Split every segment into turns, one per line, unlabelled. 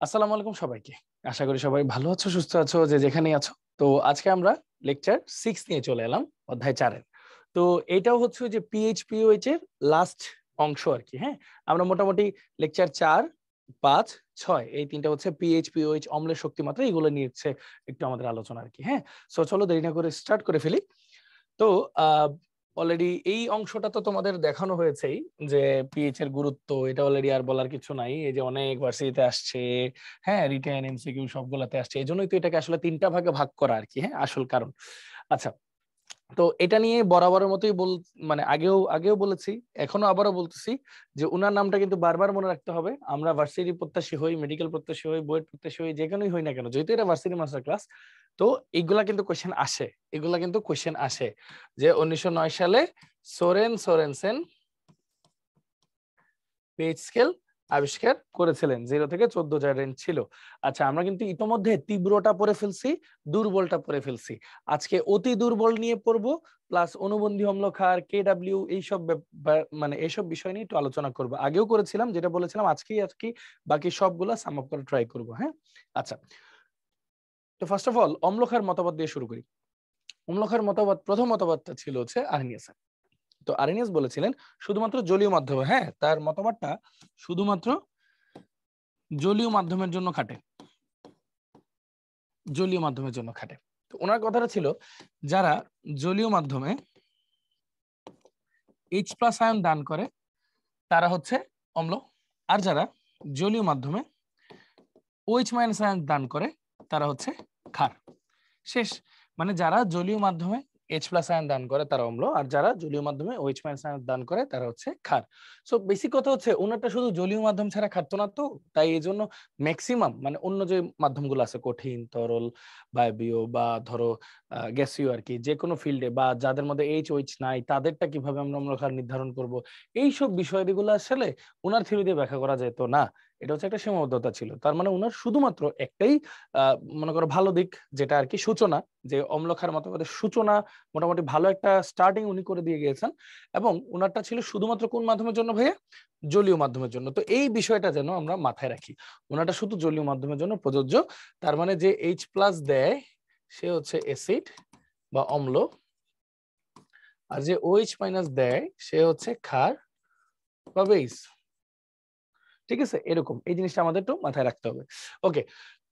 আসসালামু আলাইকুম সবাইকে। আশা করি সবাই ভালো আছো, সুস্থ আছো, যে যেখানেই আছো। তো আজকে আমরা লেকচার 6 নিয়ে চলে এলাম, অধ্যায় 4 এর। তো এটাও হচ্ছে ওই যে PHPOH এর লাস্ট অংশ আরকি। হ্যাঁ, আমরা মোটামুটি লেকচার 4, 5, 6 এই তিনটা হচ্ছে PHPOH অম্লের শক্তিমাত্রা, এগুলো নিয়ে হচ্ছে একটু আমাদের আলোচনা আরকি। হ্যাঁ, সো চলো দেরি না করে স্টার্ট করে ফেলি। তো অলরেডি এই অংশটা তো তোমাদের দেখানো হয়েছেই যে পিএইচ এর গুরুত্ব, এটা অলরেডি আর বলার কিছু নাই। এই যে অনেক ভার্সিটিতে আসছে, হ্যাঁ, রিটেন এমসিকিউ সবগুলাতে আসছে, এই জন্যই তো এটাকে আসলে তিনটা ভাগে ভাগ করা আর কি। হ্যাঁ, আসল কারণ। আচ্ছা, তো এটা নিয়ে বরাবরের মতোই মানে আগেও বলেছি, এখনো আবারও বলতেছি যে উনার নামটা কিন্তু বারবার মনে রাখতে হবে। আমরা ভার্সিটি প্রত্যাশী হই, মেডিকেল প্রত্যাশী হই, বুয়েট প্রত্যাশী হই, যে কোনোই হই না কেন, যেহেতু এটা ভার্সিটি মাস্টার ক্লাস, তো এগুলা কিন্তু কোশ্চেন আসে। এগুলা কিন্তু কোশ্চেন আসে যে 1909 সালে সোরেনসেন পেজ স্কেল আবিষ্কার করেছিলেন, 0 থেকে 14 রেঞ্জ ছিল। আচ্ছা, আমরা কিন্তু ইতোমধ্যে তীব্রটা পড়ে ফেলছি, দুর্বলটা পড়ে ফেলছি। আজকে অতি দুর্বল নিয়ে পড়বো, প্লাস অনুবন্ধী অম্লক্ষার, KW, এইসব মানে এইসব বিষয় নিয়ে একটু আলোচনা করবো। আগেও করেছিলাম, যেটা বলেছিলাম আজকেই বাকি সবগুলা সাম আপ করে ট্রাই করবো। হ্যাঁ, আচ্ছা, তো ফার্স্ট অফ অল অম্লক্ষার মতবাদ দিয়ে শুরু করি। অম্লক্ষার মতবাদ, প্রথম মতবাদটা ছিল হচ্ছে আর্হেনিয়াসের। তো আর্হেনিয়াস বলেছিলেন শুধুমাত্র জলীয় মাধ্যমে, হ্যাঁ, তার মতবাদটা শুধুমাত্র জলীয় মাধ্যমের জন্য খাটে, জলীয় মাধ্যমের জন্য খাটে। তো ওনার কথাটা ছিল যারা জলীয় মাধ্যমে H+ আয়ন দান করে তারা হচ্ছে অম্ল, আর যারা জলীয় মাধ্যমে OH- আয়ন দান করে তারা হচ্ছে ক্ষার। শেষ। মানে যারা জলীয় মাধ্যমে H+ আয়ন দান করে তারা অম্ল, আর যারা জলীয় মাধ্যমে OH- আয়ন দান করে তারা হচ্ছে ক্ষার। সো বেসিক কথা হচ্ছে ওনারটা শুধু জলীয় মাধ্যম ছাড়া খাটতো না, তো তাই এই জন্য ম্যাক্সিমাম মানে অন্য যে মাধ্যমগুলো আছে, কঠিন, তরল, বায়বীয় বা ধরো গ্যাসীয় আর কি, যে কোনো ফিল্ডে বা যাদের মধ্যে OH নাই তাদেরটা কিভাবে আমরা অম্লক্ষার নির্ধারণ করব, এইসব বিষয়গুলো আসলে ওনার থিওরি দিয়ে ব্যাখ্যা করা যেত না। এটা হচ্ছে একটা সীমাবদ্ধতা ছিল। তার মানে ওনার শুধুমাত্র একটাই মনে করো ভালো দিক, যেটা আর কি সূচনা, যে অম্লক্ষার মতবাদের সূচনা, মোটামুটি ভালো একটা স্টার্টিং উনি করে দিয়ে গিয়েছেন। এবং ওনারটা ছিল শুধুমাত্র কোন মাধ্যমের জন্য ভাইয়া? জলীয় মাধ্যমের জন্য। তো এই বিষয়টা যেন আমরা মাথায় রাখি, ওনারটা শুধু জলীয় মাধ্যমের জন্য প্রযোজ্য। তার মানে যে H+ দেয় সে হচ্ছে অ্যাসিড বা অম্ল, আর যে OH- দেয় সে হচ্ছে ক্ষার বা বেস। ঠিক আছে, এরকম এই জিনিসটা আমাদের একটু মাথায় রাখতে হবে। ওকে,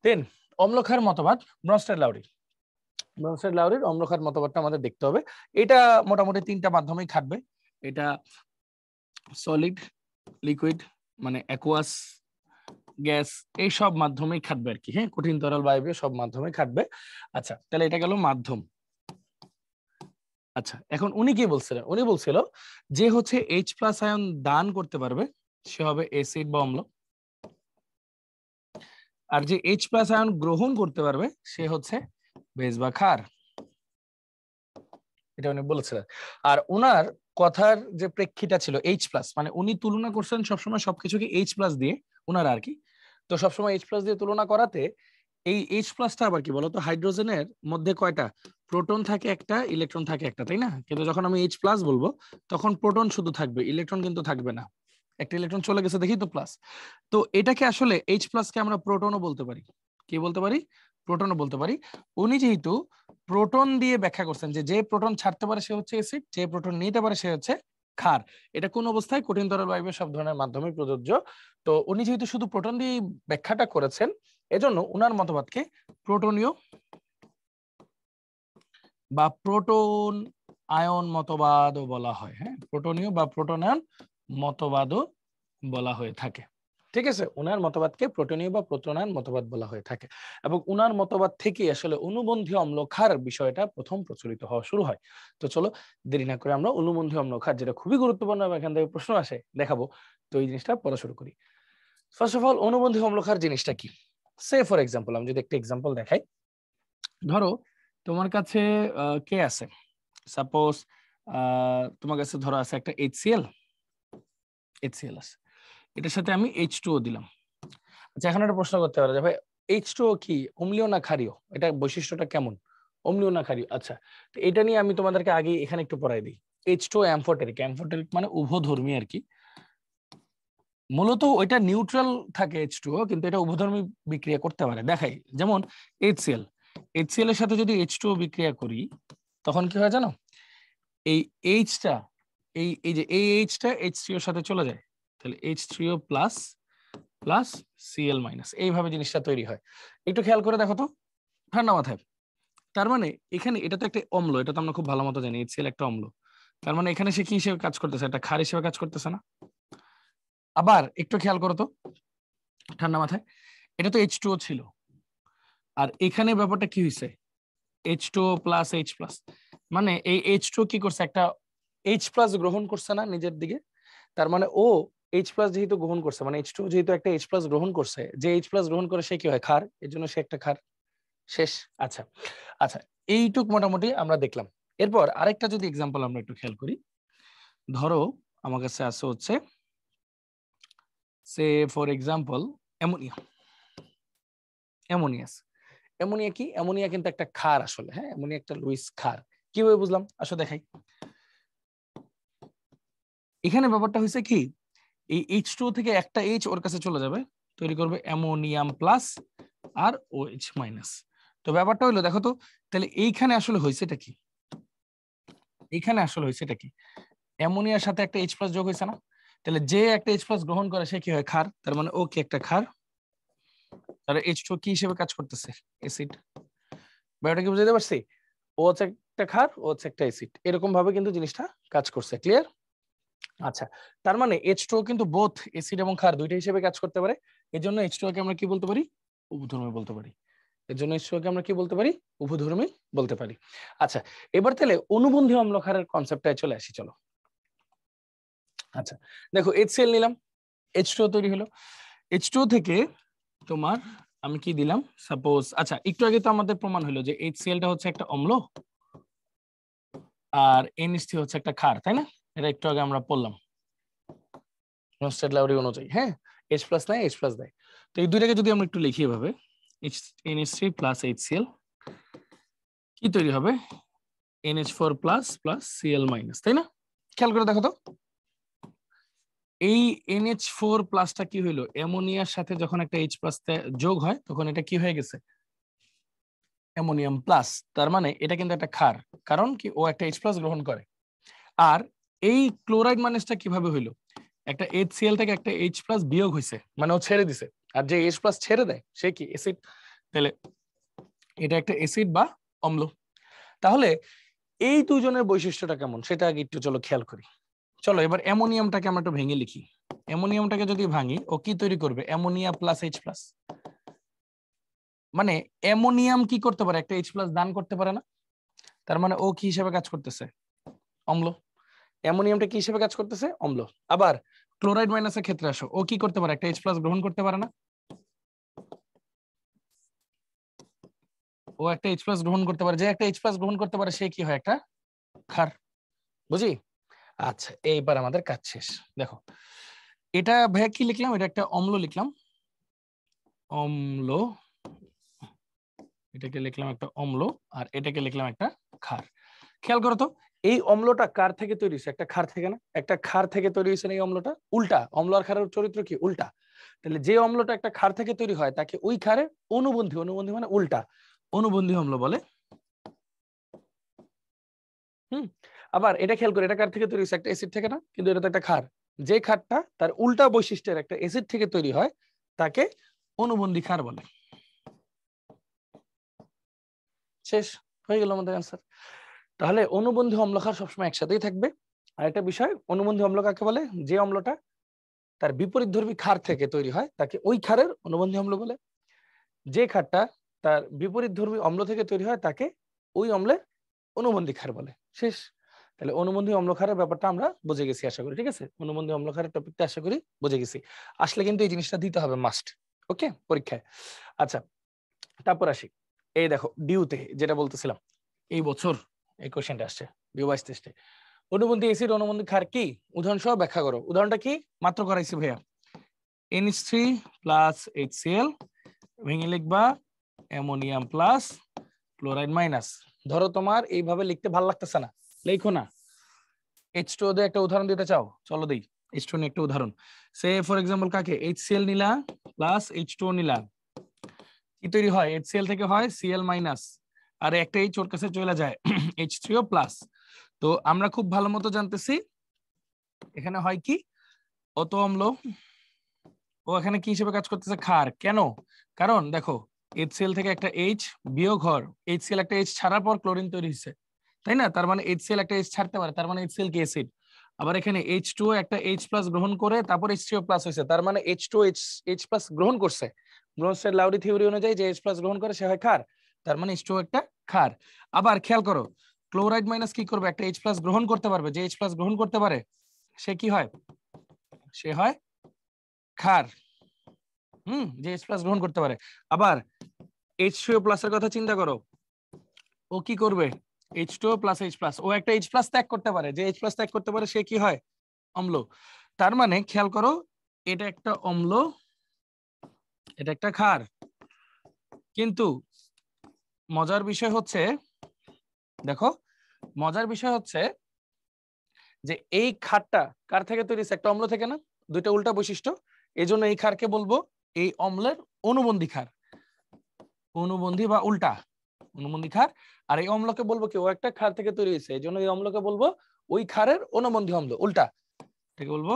দেন অম্লক্ষার মতবাদ, ব্রনস্টাড-লাউরির অম্লক্ষার মতবাদটা আমাদের দেখতে হবে। এটা মোটামুটি তিনটা মাধ্যমেই খাটবে। এটা সলিড, লিকুইড মানে অ্যাকুয়াস, গ্যাস, এই সব মাধ্যমেই খাটবে আর কি। হ্যাঁ, কঠিন, তরল, বায়বীয় সব মাধ্যমে খাটবে। আচ্ছা, তাহলে এটা গেল মাধ্যম। আচ্ছা, এখন উনি কি বলছিলেন? উনি বলছিল যে হচ্ছে H+ আয়ন দান করতে পারবে সে হবে অ্যাসিড বা অম্ল, আর যে H+ আয়ন গ্রহণ করতে পারবে সে হচ্ছে বেস বা ক্ষার। এটা উনি বলেছিলেন। আর উনার কথার যে প্রেক্ষিটা ছিল H+, মানে উনি তুলনা করছেন সবসময় সবকিছুকে H+ দিয়ে, উনার আর কি। তো সবসময় H+ দিয়ে তুলনা করাতে এই H+টা আবার কি বলতো, হাইড্রোজেনের মধ্যে কয়টা প্রোটন থাকে? একটা, ইলেকট্রন থাকে একটা, তাই না? কিন্তু যখন আমি H+ বলবো তখন প্রোটন শুধু থাকবে, ইলেকট্রন কিন্তু থাকবে না। একটা ইলেকট্রন চলে গেছে, দেখি তো প্লাস। তো এটাকে আসলে H+ কে আমরা প্রোটনও বলতে পারি। কি বলতে পারি? প্রোটনও বলতে পারি। উনি যেহেতু প্রোটন দিয়ে ব্যাখ্যা করছেন যে যে প্রোটন ছাড়তে পারে সে হচ্ছে অ্যাসিড, যে প্রোটন নিতে পারে সে হচ্ছে ক্ষার। এটা কোন অবস্থায়? কঠিন, তরল, বায়বীয় সব ধরনের মাধ্যমে প্রযোজ্য। তো উনি যেহেতু শুধু প্রোটন দিয়ে ব্যাখ্যাটা করেছেন, এজন্য উনার মতবাদকে প্রোটনীয় বা প্রোটন আয়ন মতবাদও বলা হয়। হ্যাঁ, প্রোটনীয় বা প্রোটন আয়ন মতবাদও বলা হয়ে থাকে। ঠিক আছে, উনার মতবাদকে প্রোটনীয় বা প্রোটনায়ন মতবাদ বলা হয়ে থাকে। এবং উনার মতবাদ থেকে আসলে অনুবন্ধী অম্লক্ষার বিষয়টা প্রথম প্রচলিত হওয়া শুরু হয়। তো চলো দেরি না করে আমরা অনুবন্ধী অম্লক্ষার, যেটা খুবই গুরুত্বপূর্ণ এবং এখান থেকে প্রশ্ন আসে, দেখাবো। তো এই জিনিসটা পড়া শুরু করি। ফার্স্ট অফ অল, অনুবন্ধী অম্লক্ষার জিনিসটা কি? সে ফর এক্সাম্পল, আমি যদি একটা এক্সাম্পল দেখাই, ধরো তোমার কাছে কে আছে, সাপোজ তোমার কাছে ধরো আছে একটা HCl আছে, এটার সাথে আমি H2O দিলাম। আচ্ছা, এখন একটা প্রশ্ন করতে পারে যে ভাই H2O কি অম্লীয় না ক্ষারীয়? এটা বৈশিষ্ট্যটা কেমন, অম্লীয় না ক্ষারীয়? আচ্ছা, তো এটা নিয়ে আমি তোমাদেরকে আগে এখানে একটু পড়াই দিই। H2O অ্যামফোটেরিক, অ্যামফোটেরিক মানে উভধর্মী আর কি। মূলত ওইটা নিউট্রাল থাকে H2O, কিন্তু এটা উভধর্মী বিক্রিয়া করতে পারে। দেখাই, যেমন HCl এর সাথে যদি H2O বিক্রিয়া করি তখন কি হয় জানো, এই Hটা এই যে এই Hটা H3O এর সাথে চলে যায়, তাহলে H3O plus plus Cl minus, এইভাবে জিনিসটা তৈরি হয়। একটু খেয়াল করে দেখো তো ঠান্ডা মাথায়। তার মানে এখানে এটা তো একটা অম্ল, এটা তো আমরা খুব ভালো মতো জানি HCl একটা অম্ল। তার মানে এখানে সে কি হিসেবে কাজ করতেছে, একটা ক্ষার হিসেবে কাজ করতেছে না? আবার একটু খেয়াল করো তো ঠান্ডা মাথায়, এটা তো H2O ছিল, আর এখানে ব্যাপারটা কি হয়েছে, H2O প্লাস H প্লাস, মানে এই H2O কি করছে, একটা H প্লাস গ্রহণ করছে না নিজের দিকে। তার মানে ও H প্লাস যেহেতু গ্রহণ করছে, মানে H2O যেহেতু একটা H প্লাস গ্রহণ করছে, যে H প্লাস গ্রহণ করে সে কি হয়, ক্ষার, এর জন্য সে একটা ক্ষার। শেষ। আচ্ছা আচ্ছা, এইটুক মোটামুটি আমরা দেখলাম। এরপর আরেকটা যদি এক্সাম্পল আমরা একটু খেয়াল করি, ধরো আমার কাছে আছে হচ্ছে সে ফর এক্সাম্পল অ্যামোনিয়া। অ্যামোনিয়াস অ্যামোনিয়া কি, অ্যামোনিয়া কিন্তু একটা ক্ষার আসলে। হ্যাঁ, অ্যামোনিয়া একটা লুইস ক্ষার। কিভাবে বুঝলাম, আসো দেখাই। এখানে ব্যাপারটা হয়েছে কি, এই H2O থেকে একটা H ওর কাছে চলে যাবে, তৈরি করবে অ্যামোনিয়াম প্লাস আর OH মাইনাস। তো ব্যাপারটা হলো দেখো তো, তাহলে এইখানে আসলে হয়েছেটা কি, এইখানে আসলে হয়েছেটা কি, অ্যামোনিয়ার সাথে একটা H প্লাস যোগ হয়েছে না? তাহলে যে একটা H প্লাস গ্রহণ করে সে কি হয়, ক্ষার। তার মানে ও কি একটা ক্ষার, তাহলে H2O কি হিসেবে কাজ করতেছে, অ্যাসিড। ব্যাপারটা কি বুঝতে পারছি? ও হচ্ছে একটা ক্ষার, ও হচ্ছে একটা অ্যাসিড, এরকম ভাবে কিন্তু জিনিসটা কাজ করছে। ক্লিয়ার? আচ্ছা, তার মানে H2O কিন্তু বোথ অ্যাসিড এবং ক্ষার দুইটা হিসেবে কাজ করতে পারে। এর জন্য H2O কে আমরা কি বলতে পারি, উভধর্মী বলতে পারি। এর জন্য H2O কে আমরা কি বলতে পারি, উভধর্মী বলতে পারি। আচ্ছা, এবার তাহলে অনুবন্ধী অম্ল ক্ষারের কনসেপ্টটায় চলে আসি, চলো। আচ্ছা দেখো, HCl নিলাম, H2O তৈরি হলো। H2O থেকে তোমার আমি কি দিলাম, সাপোজ, আচ্ছা একটু আগে তো আমাদের প্রমাণ হলো যে HCl টা হচ্ছে একটা অম্ল আর NH3 হচ্ছে একটা ক্ষার, তাই না? এটা একটু আগে আমরা পড়লাম নস্টেড-লাউরি অনুযায়ী। হ্যাঁ, H প্লাস নাই, H প্লাস দেয়। তো এই দুইটাকে যদি আমরা একটু লিখি এভাবে, NH3 প্লাস HCl কি তৈরি হবে, NH4 plus plus Cl minus, তাই না? খেয়াল করে দেখো তো, এই NH4 প্লাসটা কি হইলো, অ্যামোনিয়ার সাথে যখন একটা H প্লাস যোগ হয় তখন এটা কি হয়ে গেছে, অ্যামোনিয়াম প্লাস। তার মানে এটা কিন্তু একটা ক্ষার, কারণ কি ও একটা H প্লাস গ্রহণ করে। আর এই ক্লোরাইড মাইনাসটা কিভাবে হইলো, একটা HCl থেকে একটা H প্লাস বিয়োগ হয়েছে, মানে ও ছেড়ে দিছে। আর যে H প্লাস ছেড়ে দেয় সে কি, অ্যাসিড। তাহলে এটা একটা অ্যাসিড বা অম্ল। তাহলে এই দুজনের বৈশিষ্ট্যটা কেমন সেটা আগে একটু চলো খেয়াল করি। চলো এবার অ্যামোনিয়ামটাকে আমরা একটু ভেঙে লিখি। অ্যামোনিয়ামটাকে যদি ভাঙি, ও কি তৈরি করবে, অ্যামোনিয়া প্লাস H প্লাস। মানে অ্যামোনিয়াম কি করতে পারে, একটা H প্লাস দান করতে পারে না? তার মানে ও কি হিসেবে কাজ করতেছে, অম্ল। অ্যামোনিয়ামটা কি হিসেবে কাজ করতেছে, অম্ল। আবার ক্লোরাইড মাইনাসের ক্ষেত্রে আসো, ও কি করতে পারে, একটা H প্লাস গ্রহণ করতে পারে না? ও একটা H প্লাস গ্রহণ করতে পারে, যে একটা H প্লাস গ্রহণ করতে পারে সে কি হয়, একটা ক্ষার। বুঝি? আচ্ছা, এইবার আমাদের কাজ শেষ। দেখো এটা ভাইয়া কি লিখলাম, এটা একটা অম্ল লিখলাম, অম্ল। এটাকে লিখলাম একটা অম্ল, আর এটাকে লিখলাম একটা ক্ষার। খেয়াল করো তো, এই অম্লটা কার থেকে তৈরি হয়েছে, একটা ক্ষার থেকে না? একটা ক্ষার থেকে তৈরি হয়েছে না এই অম্লটা? উল্টা, অম্ল আর ক্ষারের চরিত্র কি, উল্টা। তাহলে যে অম্লটা একটা ক্ষার থেকে তৈরি হয় তাকে ওই ক্ষারের অনুবন্ধী, অনুবন্ধী মানে উল্টা, অনুবন্ধী অম্ল বলে। আবার এটা খেয়াল করে, এটা কার থেকে তৈরি হয়েছে, একটা অ্যাসিড থেকে না? কিন্তু এটা তো একটা ক্ষার। যে ক্ষারটা তার উল্টা বৈশিষ্ট্যের একটা অ্যাসিড থেকে তৈরি হয় তাকে অনুবন্ধী ক্ষার বলে। শেষ হয়ে গেল আমাদের অ্যান্সার। তাহলে অনুবন্ধী অম্ল ক্ষার সবসময় একসাথেই থাকবে। আর একটা বিষয়, অনুবন্ধী অম্ল কাকে বলে, যে অম্লটা তার বিপরীতধর্মী ক্ষার থেকে তৈরি হয় তাকে ওই ক্ষারের অনুবন্ধী অম্ল বলে। যে ক্ষারটা তার বিপরীতধর্মী অম্ল থেকে তৈরি হয় তাকে ওই অম্লের অনুবন্ধী ক্ষার বলে। শেষ। তাহলে অনুবন্ধী অম্ল ক্ষারের ব্যাপারটা আমরা বুঝে গেছি আশা করি, ঠিক আছে? অনুবন্ধী অম্ল ক্ষারের টপিকটা আশা করি বুঝে গেছি। আসলে কিন্তু এই জিনিসটা দিতে হবে মাস্ট, ওকে, পরীক্ষায়। আচ্ছা, তারপর আসি, এই দেখো ডিউতে যেটা বলতেছিলাম, এই বছর এই কোশ্চেনটা আসছে ডিউ 22 টেস্টে। অনুবন্ধী অ্যাসিড অনুবন্ধী ক্ষার কি, উদাহরণ সহ ব্যাখ্যা করো। উদাহরণটা কি মাত্র করাইছি ভাইয়া, NH3 প্লাস HCl, ভেঙে লিখবা অ্যামোনিয়াম প্লাস ক্লোরাইড মাইনাস। ধরো তোমার এইভাবে লিখতে ভালো লাগতেছে না, লেখো না, H2O দিয়ে একটা উদাহরণ দিতে চাও, চলো দেই। H2 নিয়ে একটা উদাহরণ, সে ফর এক্সাম্পল কাকে HCl নিলা প্লাস H2O নিলা, কি তৈরি হয় HCl থেকে হয় Cl মাইনাস, আর একটা H ওর কাছে চলে যায় H3O প্লাস। তো আমরা খুব ভালো মতো জানতেছি এখানে হয় কি অত অম্ল, ও এখানে কি হিসেবে কাজ করতেছে ক্ষার। কেন? কারণ দেখো HCl থেকে একটা H বিয়োগ হর, HCl একটা H ছাড়ার পর ক্লোরিন তৈরি হচ্ছে, তাই না? তার মানে HCl একটা H ছাড়তে পারে, তার মানে HCl কি অ্যাসিড। আবার এখানে H2O একটা H প্লাস গ্রহণ করে তারপর H3O প্লাস হয়েছে, তার মানে H2O H প্লাস গ্রহণ করছে। ব্রোনসের লাউরি থিওরি অনুযায়ী যে H প্লাস গ্রহণ করে সে হয় ক্ষার, তার মানে H2O একটা ক্ষার। আবার খেয়াল করো ক্লোরাইড মাইনাস কি করবে, একটা H প্লাস গ্রহণ করতে পারবে, যে H প্লাস গ্রহণ করতে পারে সে কি হয়, সে হয় ক্ষার। যে H প্লাস গ্রহণ করতে পারে। আবার H3O প্লাস এর কথা চিন্তা করো, ও কি করবে H2O প্লাস H প্লাস, ও একটা H প্লাস ত্যাগ করতে পারে, যে H প্লাস ত্যাগ করতে পারে সে কি হয় অম্ল। তার মানে খেয়াল করো এটা একটা অম্ল, এটা একটা ক্ষার। কিন্তু মজার বিষয় হচ্ছে, দেখো মজার বিষয় হচ্ছে যে এই ক্ষারটা কার থেকে তৈরি হচ্ছে, একটা অম্ল থেকে না, দুইটা উল্টা বৈশিষ্ট্য। এই জন্য এই ক্ষারকে বলবো এই অম্লের অনুবন্ধী ক্ষার, অনুবন্ধী বা উল্টা অনুবন্ধী ক্ষার। আর এই অম্লকে বলবো কি, ও একটা ক্ষার থেকে তৈরি হয়েছে, এই জন্য এই অম্লকে বলবো ওই ক্ষারের অনুবন্ধী অম্ল, উল্টা এটাকে বলবো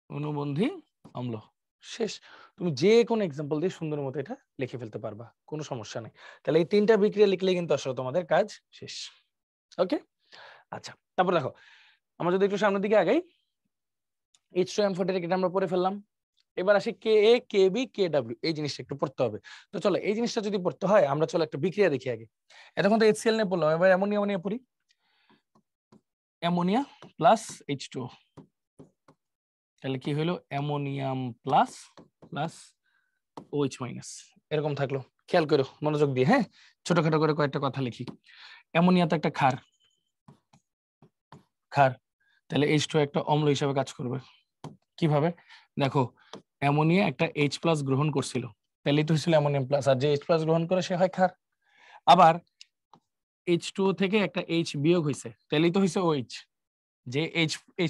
অনুবন্ধী অম্ল। শেষ। তুমি যে কোনো এক্সাম্পল দিয়ে সুন্দর মতো এটা লিখে ফেলতে পারবা, কোনো সমস্যা নেই। তাহলে এই তিনটা বিক্রিয়া লিখলে কিন্তু আসলে তোমাদের কাজ শেষ। ওকে, আচ্ছা তারপর দেখো আমরা যদি একটু সামনের দিকে আগাই, H2M40 এটা আমরা পড়ে ফেললাম। এবার আসি Ka Kb Kw, এই জিনিসটা একটু পড়তে হবে। তো চলো এই জিনিসটা যদি পড়তে হয় আমরা চলো একটা বিক্রিয়া দেখি আগে। এতক্ষণ তো HCl নিয়ে পড়লাম, এবার অ্যামোনিয়া নিয়ে পড়ি। অ্যামোনিয়া প্লাস H2O, তাহলে কি হলো ammonium plus plus OH minus, এরকম থাকলো। খেয়াল করো মনোযোগ দিয়ে, হ্যাঁ ছোটখাটো করে কয়েকটা কথা লিখি। অ্যামোনিয়া তো একটা ক্ষার, ক্ষার, তাহলে H2O একটা অম্ল হিসাবে কাজ করবে। কিভাবে দেখো, অ্যামোনিয়া একটা H প্লাস গ্রহণ করছিল, তাহলেই তো হয়েছিল অ্যামোনিয়াম প্লাস, আর যে H প্লাস গ্রহণ করে সে হয় ক্ষার। আবার H2O থেকে একটা H বিয়োগ হয়েছে, তাহলেই তো হয়েছে OH, যে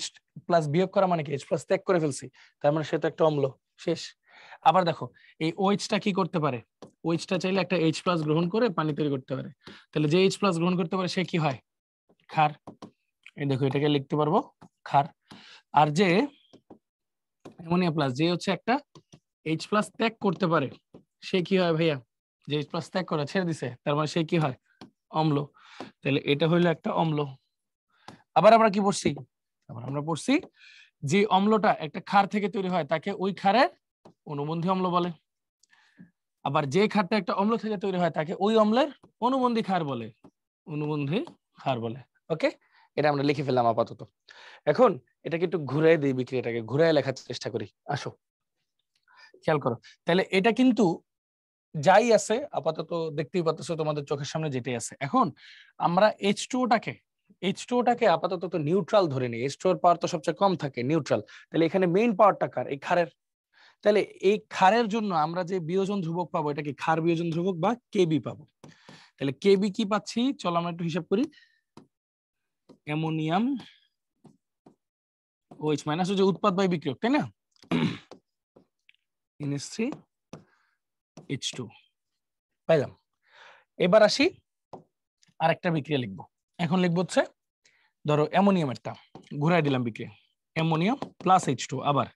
H প্লাস বিয়োগ করা মানে কি H প্লাস ত্যাগ করে ফেলছি, তার মানে সে তো একটা অম্ল। শেষ। আবার দেখো এই OH-টা কি করতে পারে, OH-টা চাইলে একটা H প্লাস গ্রহণ করে পানি তৈরি করতে পারে, তাহলে যে H প্লাস গ্রহণ করতে পারে সে কি হয় ক্ষার। এই দেখো এটাকে লিখতে পারবো ক্ষার। আর যে অ্যামোনিয়া প্লাস, যে হচ্ছে একটা H প্লাস ত্যাগ করতে পারে সে কি হয় ভাইয়া, যে H প্লাস ত্যাগ করা ছেড়ে দিছে, তার মানে সে কি হয় অম্ল। তাহলে এটা হইলো একটা অম্ল। আবার আমরা কি পড়ছি, আবার আমরা পড়ছি যে অম্লটা একটা ক্ষার থেকে তৈরি হয় তাকে ওই ক্ষারের অনুবন্ধী অম্ল বলে। আবার যে ক্ষারটা একটা অম্ল থেকে তৈরি হয় তাকে ওই অম্লের অনুবন্ধী ক্ষার বলে, অনুবন্ধী ক্ষার বলে। ওকে, এটা আমরা লিখে ফেললাম আপাতত। এখন এটাকে একটু ঘুরাই দিই, বিক্রিয়াটাকে ঘুরাই লেখার চেষ্টা করি। আসো খেয়াল করো, তাহলে এটা কিন্তু যাই আছে আপাতত দেখতেই পাচ্ছ তোমাদের চোখের সামনে যেটাই আছে। এখন আমরা H2O টাকে আপাতত তো নিউট্রাল ধরে নিই, H2O এর পাওয়ার তো সবচেয়ে কম থাকে, নিউট্রাল। তাহলে এখানে মেইন পাওয়ারটা কার, এই ক্ষারের। তাহলে এই ক্ষারের জন্য আমরা যে বিয়োজন ধ্রুবক পাবো এটা কি ক্ষার বিয়োজন ধ্রুবক বা কেবি পাবো। তাহলে কেবি কি পাচ্ছি, চলো আমরা একটু হিসাব করি। অ্যামোনিয়াম OH মাইনাস যে উৎপাদ বায়ু বিক্রিয়ক, তাই না, NH3H2 পাইলাম। এবার আসি আরেকটা বিক্রিয়া লিখবো। এখন লিখবো হচ্ছে ধরো অ্যামোনিয়ামেরটা ঘুরাই দিলাম বিক্রিয়া, অ্যামোনিয়াম প্লাস H2। আবার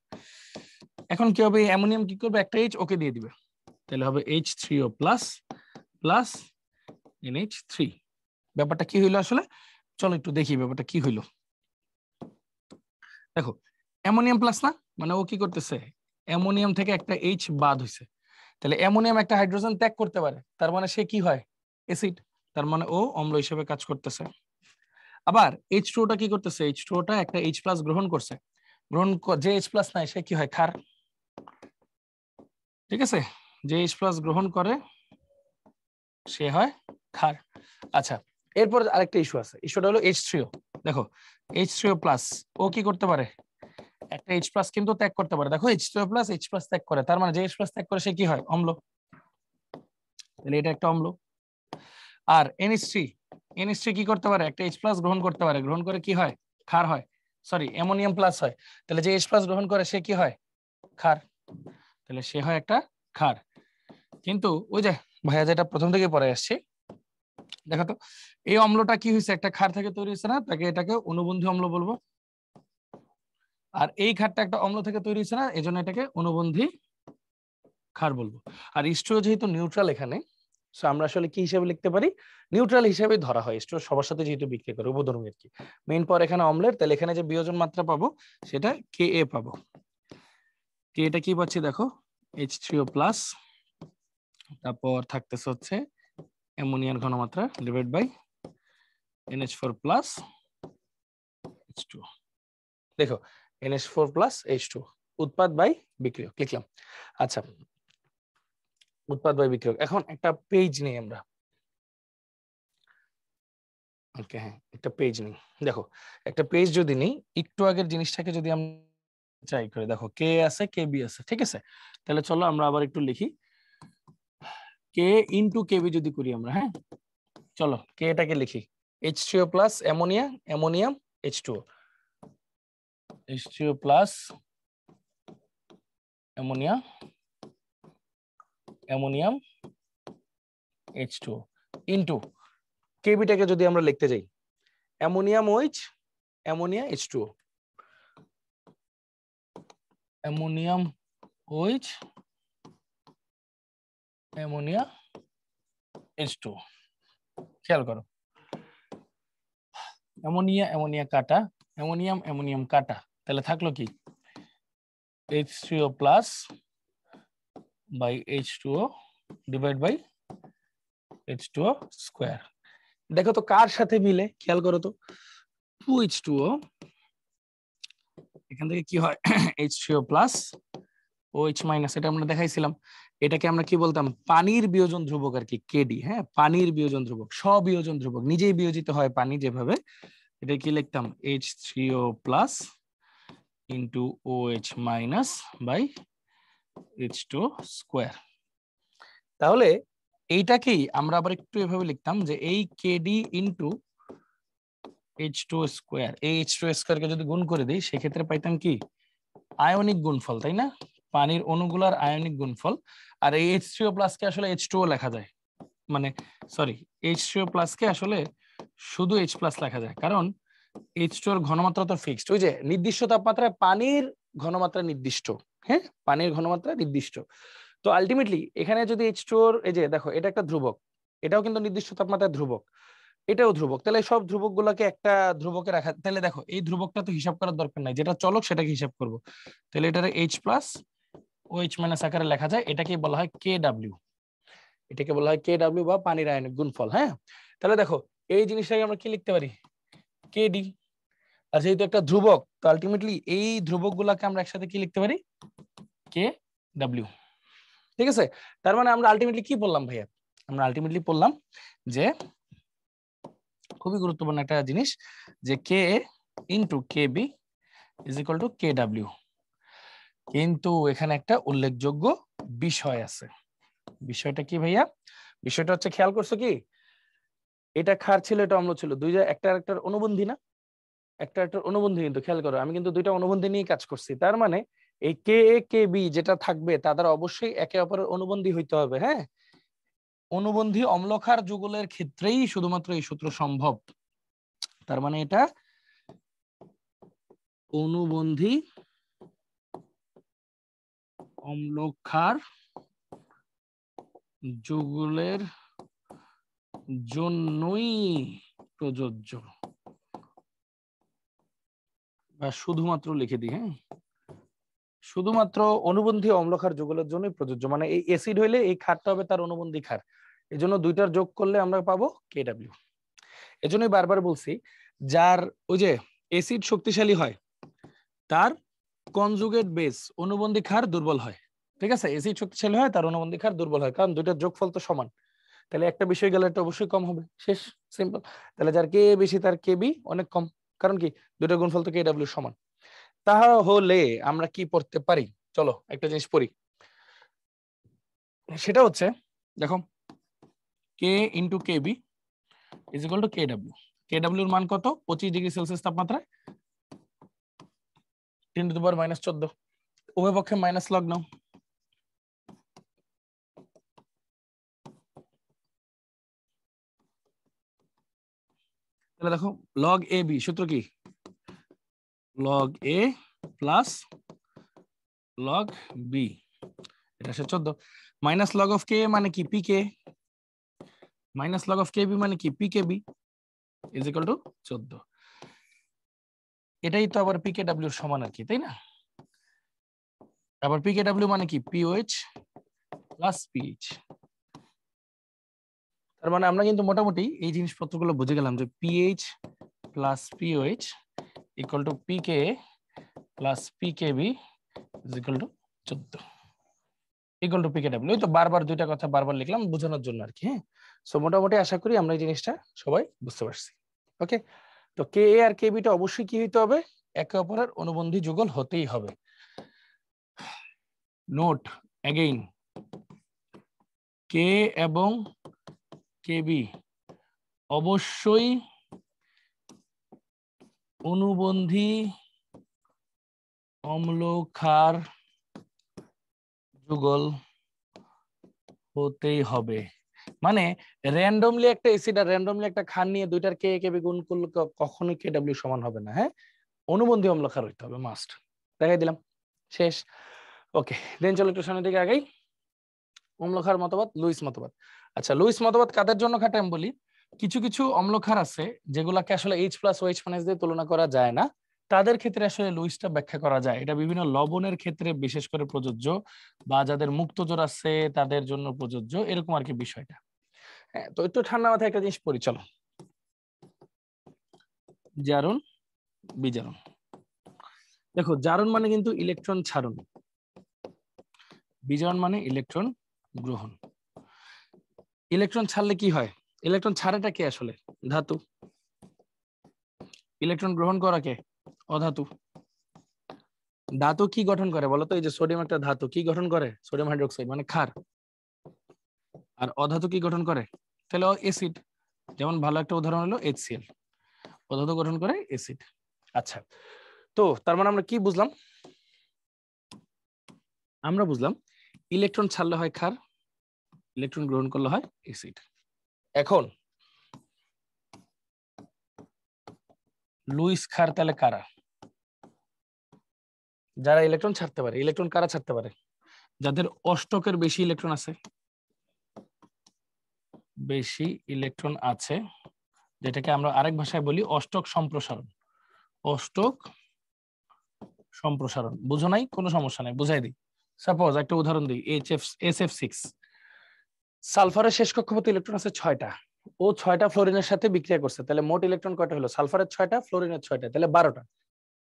এখন কি হবে, অ্যামোনিয়াম কি করবে একটা H ওকে দিয়ে দিবে, তাহলে হবে H3O প্লাস প্লাস NH3। ব্যাপারটা কি হইলো আসলে, চলো একটু দেখি ব্যাপারটা কি হইলো। দেখো অ্যামোনিয়াম প্লাস না, মানে ও কি করতেছে অ্যামোনিয়াম থেকে একটা H বাদ হইছে, তাহলে অ্যামোনিয়াম একটা হাইড্রোজেন ত্যাগ করতে পারে, তার মানে সে কি হয় অ্যাসিড, তার মানে ও অম্ল হিসেবে কাজ করতেছে। আবার H2O টা কি করতেছে, H2O-টা একটা H প্লাস গ্রহণ করছে, যে H প্লাস নাই সে কি হয় ক্ষার। ঠিক আছে, যে H প্লাস গ্রহণ করে সে হয় ক্ষার। আচ্ছা এরপর আরেকটা ইস্যু আছে, ইস্যুটা হলো H3O। দেখো H3O প্লাস ও কি করতে পারে, একটা H প্লাস কিন্তু ত্যাগ করতে পারে। দেখো H2O প্লাস H প্লাস ত্যাগ করে, তার মানে যে H প্লাস ত্যাগ করে সে কি হয় অম্ল, তাহলে এটা একটা অম্ল। আর NH3 কি করতে পারে, একটা H প্লাস গ্রহণ করতে পারে, গ্রহণ করে কি হয় ক্ষার হয়। সরি অ্যামোনিয়াম প্লাস হয়, তাহলে যে H প্লাস গ্রহণ করে সে কি হয়? ক্ষার। তাহলে সে হয় একটা ক্ষার। কিন্তু ওই যে ভাইয়া যেটা প্রথম থেকে পড়ে আসছে, দেখো তো এই অম্লটা কি হয়েছে? একটা ক্ষার থেকে তৈরি হয়েছে না, তাকে এটাকে অনুবন্ধী অম্ল বলবো। আর এই ক্ষারটা একটা অম্ল থেকে তৈরি হয়েছে না, এজন্য এটাকে অনুবন্ধী ক্ষার বলবো। আর H2O যেহেতু নিউট্রাল এখানে, সো আমরা আসলে কি হিসেবে লিখতে পারি? নিউট্রাল হিসেবে ধরা হয়। H2O সবার সাথে যেহেতু বিক্রিয়া করে উভধর্মী আর কি। মেইন পর এখানে অম্লের, তাহলে এখানে যে বিয়োজন মাত্রা পাবো সেটা Ka পাবো। কে এটা কি পাচ্ছি দেখো, H3O প্লাস, তারপর থাকতেছে হচ্ছে অ্যামোনিয়ার ঘনমাত্রা divide by NH4 plus H2O। দেখো NH4 প্লাস H2O উৎপাদ বাই বিক্রিয়ক লিখলাম। আচ্ছা, উৎপাদ বাই বিক্রিয়ক। এখন একটা পেজ নেই আমরা, ওকে হ্যাঁ একটা পেজ নেই। দেখো একটা পেজ যদি নেই, একটু আগের জিনিসটাকে যদি আমরা ট্রাই করে, দেখো কে আছে কেবি আছে, ঠিক আছে? তাহলে চলো আমরা আবার একটু লিখি, কে ইন্টু কেবি যদি করি আমরা, হ্যাঁ চলো কে এটাকে লিখি H3O plus ammonia, ammonium H2O, H3O plus ammonia, ammonium H2O into কেবিটাকে যদি আমরা লিখতে যাই ammonium OH, ammonia H2O, ammonium OH, ammonia H2O। খেয়াল করো অ্যামোনিয়া অ্যামোনিয়া কাটা, অ্যামোনিয়াম অ্যামোনিয়াম কাটা, তাহলে থাকলো কি H3O plus by H2O divide by H2O square. দেখো তো কার সাথে মিলে, খেয়াল করো তো 2H2O, এখান থেকে কি হয় H3O প্লাস OH মাইনাস, এটা আমরা দেখাইছিলাম। এটাকে আমরা কি বলতাম? পানির বিয়োজন ধ্রুবক আর কি, কেডি। হ্যাঁ পানির বিয়োজন ধ্রুবক, স্ববিয়োজন ধ্রুবক, নিজেই বিয়োজিত হয় পানি যেভাবে, এটা কি লিখতাম H3O plus into OH minus by H2O square. তাহলে এইটাকেই আমরা আবার একটু এভাবে লিখতাম যে এই কেডি ইন্টু H2O স্কোয়ার, এই H2O স্কোয়ারকে যদি গুণ করে দিই সেক্ষেত্রে পাইতাম কি আয়নিক গুণফল, তাই না? পানির অণুগুলার আয়নিক গুণফল। আর এই H3O প্লাস কে আসলে H2O লেখা যায়, মানে সরি H3O প্লাস কে আসলে শুধু H প্লাস লেখা যায়, কারণ H2O এর ঘনমাত্রা তো ফিক্সড। ওই যে নির্দিষ্ট তাপমাত্রায় পানির ঘনমাত্রা নির্দিষ্ট, হ্যাঁ পানির ঘনমাত্রা নির্দিষ্ট। তো আলটিমেটলি এখানে যদি H2O এর, এই যে দেখো এটা একটা ধ্রুবক, এটাও কিন্তু নির্দিষ্ট তাপমাত্রায় ধ্রুবক, এটাও ধ্রুবক, তাহলে সব ধ্রুবক গুলাকে একটা ধ্রুবকে রাখা। তাহলে দেখো এই ধ্রুবকটা তো হিসাব করার দরকার নাই, যেটা চলক সেটাকে হিসাব করব। তাহলে এটারে H প্লাস OH মাইনাস আকারে লেখা যায়, এটাকে বলা হয় KW, এটাকে বলা হয় KW বা পানির আয়নিক গুণফল। হ্যাঁ তাহলে দেখো এই জিনিসটাকে আমরা কি লিখতে পারি KD। আর যেহেতু একটা ধ্রুবক, তো আলটিমেটলি এই ধ্রুবক গুলাকে আমরা একসাথে কি লিখতে পারি KW। ঠিক আছে, তার মানে আমরা আলটিমেটলি কি বললাম ভাইয়া? আমরা আলটিমেটলি বললাম যে খুবই গুরুত্বপূর্ণ একটা জিনিস, যে Ka into Kb is equal to KW। কিন্তু এখানে একটা উল্লেখযোগ্য বিষয় আছে। বিষয়টা কি ভাইয়া? বিষয়টা হচ্ছে, খেয়াল করছো কি, এটা ক্ষার ছিল এটা অম্ল ছিল, দুইটা একটা একটার অনুবন্ধী না, একটা একটার অনুবন্ধী। কিন্তু খেয়াল করো আমি কিন্তু দুইটা অনুবন্ধী নিয়ে কাজ করছি, তার মানে এই Ka Kb যেটা থাকবে তাদের অবশ্যই একে অপরের অনুবন্ধী হইতে হবে। হ্যাঁ অনুবন্ধী অম্লক্ষার যুগলের ক্ষেত্রেই শুধুমাত্র এই সূত্র সম্ভব। তার মানে এটা অনুবন্ধী অম্লক্ষার যুগলের জন্যই প্রযোজ্য, বা শুধুমাত্র লিখে দিই, হ্যাঁ শুধুমাত্র অনুবন্ধী অম্লক্ষার যুগলের জন্যই প্রযোজ্য, মানে এই অ্যাসিড হইলে এই ক্ষারটা হবে তার অনুবন্ধী ক্ষার, এজন্য দুইটার যোগ করলে আমরা পাবো KW। এজন্যই বারবার বলছি, যার ওই যে অ্যাসিড শক্তিশালী হয় তার কনজুগেট বেস অনুবন্ধী ক্ষার দুর্বল হয়। ঠিক আছে, অ্যাসিড শক্তিশালী হয় তার অনুবন্ধী ক্ষার দুর্বল হয়, কারণ দুইটার যোগফল তো সমান। তাহলে একটা বিষয় গেলে এটা অবশ্যই কম হবে, শেষ সিম্পল। তাহলে যার কে বেশি তার কেবি অনেক কম, কারণ কি দুইটার গুণফল তো KW সমান। তাহলে আমরা কি পড়তে পারি? চলো একটা জিনিস পড়ি, সেটা হচ্ছে দেখো K into KB is equal to KW। KW এর মান কত? 25 ডিগ্রি সেলসিয়াস তাপমাত্রায় 10⁻14 উভয় পক্ষে মাইনাস লগ নাও। তাহলে দেখো লগ এ বি সূত্র কি, log A plus log B, এটা আসে 14 মাইনাস লগ অফ কে মানে কি P K, minus log of K B মানে কি P K B is equal to 14। এটাই তো আবার পি কে ডাব্লিউর সমান আর কি, তাই না? আবার পি কে ডাব্লিউ মানে কি পিওএইচ প্লাস পিএইচ। তার মানে আমরা কিন্তু মোটামুটি এই জিনিসপত্রগুলো বুঝে গেলাম যে pH plus pOH equal to pK plus pKb is equal to 14 equal to pK W. তো বারবার দুইটা কথা বারবার লিখলাম বোঝানোর জন্য আর কি। হ্যাঁ, সো মোটামুটি আশা করি আমরা এই জিনিসটা সবাই বুঝতে পারছি। ওকে, তো কে এ আর কে বিটা অবশ্যই কি হইতে হবে, একে অপরের অনুবন্ধী যুগল হতেই হবে। নোট অ্যাগেইন, কে এবং কে বি অবশ্যই অনুবন্ধী অম্ল ক্ষার যুগল হতেই হবে। মানে র্যান্ডমলি একটা অ্যাসিড আর র্যান্ডমলি একটা ক্ষার নিয়ে দুইটার কে কে বি গুণ করলে কখনোই কে ডাব্লিউ সমান হবে না। হ্যাঁ, অনুবন্ধী অম্ল ক্ষার হইতে হবে মাস্ট। দেখাই দিলাম, শেষ। ওকে, দেন চলো একটু সামনের দিকে আগাই। অম্ল ক্ষার মতবাদ, লুইস মতবাদ। আচ্ছা, লুইস মতবাদ কাদের জন্য খাটে আমি বলি। কিছু কিছু অম্ল ক্ষার আছে যেগুলাকে আসলে H প্লাস OH মাইনাস দিয়ে তুলনা করা যায় না, তাদের ক্ষেত্রে আসলে লুইসটা ব্যাখ্যা করা যায়। এটা বিভিন্ন লবণের ক্ষেত্রে বিশেষ করে প্রযোজ্য, বা যাদের মুক্তজোর আছে তাদের জন্য প্রযোজ্য, এরকম আর কি বিষয়টা। হ্যাঁ, তো একটু ঠান্ডা মাথায় একটা জিনিস পড়ি চলো। জারণ বিজারণ, দেখো জারণ মানে কিন্তু ইলেকট্রন ছাড়ন, বিজারণ মানে ইলেকট্রন গ্রহণ। ইলেকট্রন ছাড়লে কি হয়, ইলেকট্রন ছাড়াটা কে আসলে, ধাতু। ইলেকট্রন গ্রহণ করা কে, অধাতু। ধাতু কি গঠন করে বলতো, এই যে সোডিয়াম একটা ধাতু, কি গঠন করে, সোডিয়াম হাইড্রোক্সাইড মানে ক্ষার। আর অধাতু কি গঠন করে, তাহলে অ্যাসিড। যেমন ভালো একটা উদাহরণ হলো HCl, অধাতু গঠন করে অ্যাসিড। আচ্ছা, তো তার মানে আমরা কি বুঝলাম, আমরা বুঝলাম ইলেকট্রন ছাড়লে হয় ক্ষার, ইলেকট্রন গ্রহণ করলে হয় অ্যাসিড। এখন লুইস ক্ষার তাহলে কারা, যারা ইলেকট্রন ছাড়তে পারে। ইলেকট্রন কারা ছাড়তে পারে, যাদের অষ্টকের বেশি ইলেকট্রন আছে, বেশি ইলেকট্রন আছে, যেটাকে আমরা আরেক ভাষায় বলি অষ্টক সম্প্রসারণ। অষ্টক সম্প্রসারণ বুঝো নাই, কোনো সমস্যা নাই, বুঝাই দিই। সাপোজ একটা উদাহরণ দিই, SF6, সালফারের শেষ কক্ষপথে ইলেকট্রন আছে 6টা, ও 6টা ফ্লোরিনের সাথে বিক্রিয়া করছে, তাহলে মোট ইলেকট্রন কয়টা হলো, সালফারের 6টা, ফ্লোরিনের 6টা, তাহলে 12টা।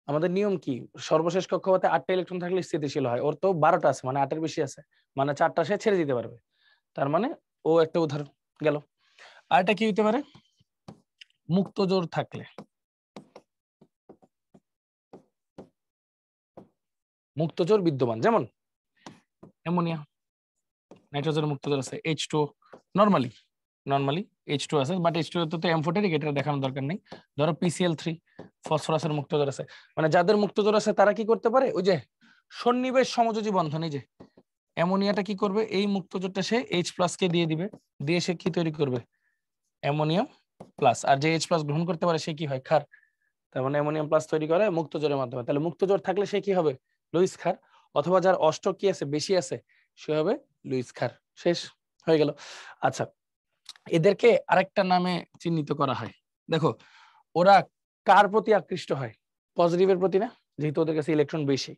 আমাদের নিয়ম কি, সর্বশেষ কক্ষপথে 8টা ইলেকট্রন থাকলে স্থিতিশীল হয়, ওর তো 12টা আছে মানে 8-এর বেশি আছে, মানে 4টা সে ছেড়ে দিতে পারবে। তার মানে ও একটা উদাহরণ গেল। আর এটা কি হইতে পারে, মুক্তজোর থাকলে, মুক্তজোর বিদ্যমান, যেমন অ্যামোনিয়া, নাইট্রোজেন মুক্তজোর আছে, H2O, নরমালি H2 আছে, বাট H2 তো অ্যামফোটেরিক, এটা দেখানোর দরকার নেই। ধরো PCl3, ফসফরাসের মুক্তজোর আছে। মানে যাদের মুক্তজোর আছে তারা কি করতে পারে, ওই যে সন্নিবেশ সমযোজী বন্ধন, এই যে অ্যামোনিয়াটা কি করবে, এই মুক্তজোরটা সে H+ কে দিয়ে দিবে, দিয়ে সে কি তৈরি করবে, অ্যামোনিয়াম প্লাস। আর যে H+ গ্রহণ করতে পারে সে কি হয়, ক্ষার। তার মানে অ্যামোনিয়াম প্লাস তৈরি করে মুক্তজোরের মাধ্যমে। তাহলে মুক্তজোর থাকলে সে কি হবে, লুইস ক্ষার। অথবা যার অষ্টক কি আছে, বেশি আছে, সে হবে লুইস ক্ষার। শেষ হয়ে গেল। আচ্ছা, এদেরকে আরেকটা নামে চিহ্নিত করা হয়। দেখো ওরা কার প্রতি আকৃষ্ট হয়, পজিটিভের প্রতি না, যেহেতু ওদের কাছে ইলেকট্রন বেশি,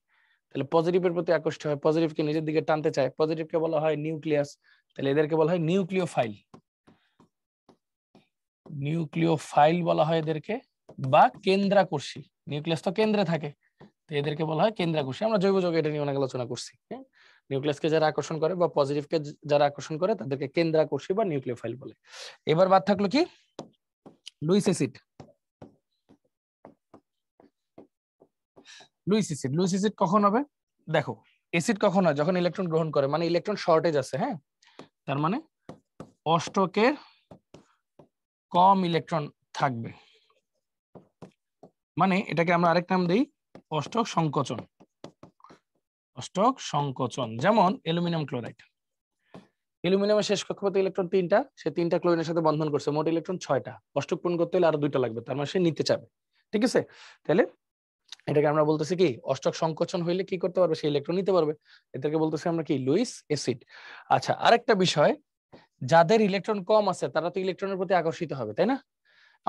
তাহলে পজিটিভের প্রতি আকৃষ্ট হয়, পজিটিভকে নিজের দিকে টানতে চায়, পজিটিভকে বলা হয় নিউক্লিয়াস, তাহলে এদেরকে বলা হয় নিউক্লিওফাইল। নিউক্লিওফাইল বলা হয় এদেরকে, বা কেন্দ্রাকর্ষী। নিউক্লিয়াস তো কেন্দ্রে থাকে, তো এদেরকে বলা হয় কেন্দ্রাকর্ষী। আমরা জৈব যৌগে এটা নিয়ে অনেক আলোচনা করছি। হ্যাঁ, নিউক্লিয়াসকে যারা আকর্ষণ করে বা পজিটিভকে যারা আকর্ষণ করে তাদেরকে কেন্দ্রাকর্ষী বা নিউক্লিওফাইল বলে। এবার বাদ থাকলো কি, Luis acid. Luis acid, Luis acid কখন হবে, দেখো অ্যাসিড কখন হয়, যখন ইলেকট্রন গ্রহণ করে, মানে ইলেকট্রন শর্টেজ আছে। হ্যাঁ, তার মানে অষ্টকের কম ইলেকট্রন থাকবে, মানে এটাকে আমরা আরেক নাম দেই অষ্টক সংকোচন, অষ্টক সংকোচন, যেমন অ্যালুমিনিয়াম ক্লোরাইড। অ্যালুমিনিয়ামের শেষ কক্ষপথে ইলেকট্রন 3টা, সে 3টা ক্লোরিনের সাথে বন্ধন করছে, মোট ইলেকট্রন 6টা, অষ্টক পূরণ করতে হলে আরো 2টা লাগবে, তার মানে সে নিতে চাবে। ঠিক আছে, তাহলে এটাকে আমরা বলতেছি কি অষ্টক সংকোচন হইলে কি করতে পারবে, সে ইলেকট্রন নিতে পারবে, এটাকে বলতেছি আমরা কি লুইস অ্যাসিড। আচ্ছা, আরেকটা বিষয়, যাদের ইলেকট্রন কম আছে তারা তো ইলেকট্রনের প্রতি আকর্ষিত হবে, তাই না?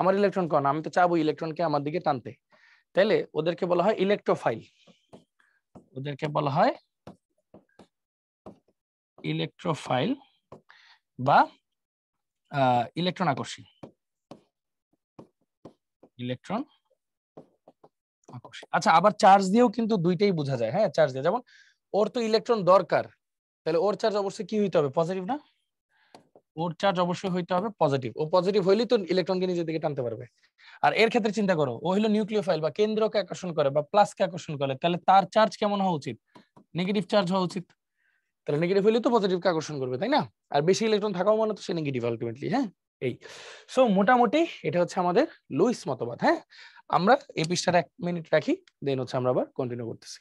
আমার ইলেকট্রন কম, আমি তো চাবো ইলেকট্রনকে আমার দিকে টানতে, তাহলে ওদেরকে বলা হয় ইলেকট্রোফাইল, ওদেরকে বলা হয় ইলেকট্রোফাইল বা ইলেকট্রন আকর্ষী, ইলেকট্রন আকর্ষী। আচ্ছা, আবার চার্জ দিয়েও কিন্তু দুইটাই বোঝা যায়, হ্যাঁ, চার্জ দিয়ে, যেমন ওর তো ইলেকট্রন দরকার, তাহলে ওর চার্জ অবশ্যই কি হইতে হবে, পজিটিভ না? ওর চার্জ অবশ্যই হইতে হবে পজিটিভ, ও পজিটিভ হইলেই তো ইলেকট্রনকে নিজের দিকে টানতে পারবে। আর এর ক্ষেত্রে চিন্তা করো, ও হলো নিউক্লিওফাইল বা কেন্দ্রকে আকর্ষণ করে বা প্লাসকে আকর্ষণ করে, তাহলে তার চার্জ কেমন হওয়া উচিত, নেগেটিভ চার্জ হওয়া উচিত, তাহলে নেগেটিভ হইলে তো পজিটিভকে আকর্ষণ করবে, তাই না? আর বেশি ইলেকট্রন থাকাও মানে তো সে নেগেটিভ আলটিমেটলি, হ্যাঁ। এই সো মোটামুটি এটা হচ্ছে আমাদের লুইস মতবাদ, হ্যাঁ। আমরা এই পৃষ্ঠাটা 1 মিনিট রাখি, দেন হচ্ছে আমরা আবার কন্টিনিউ করতেছি।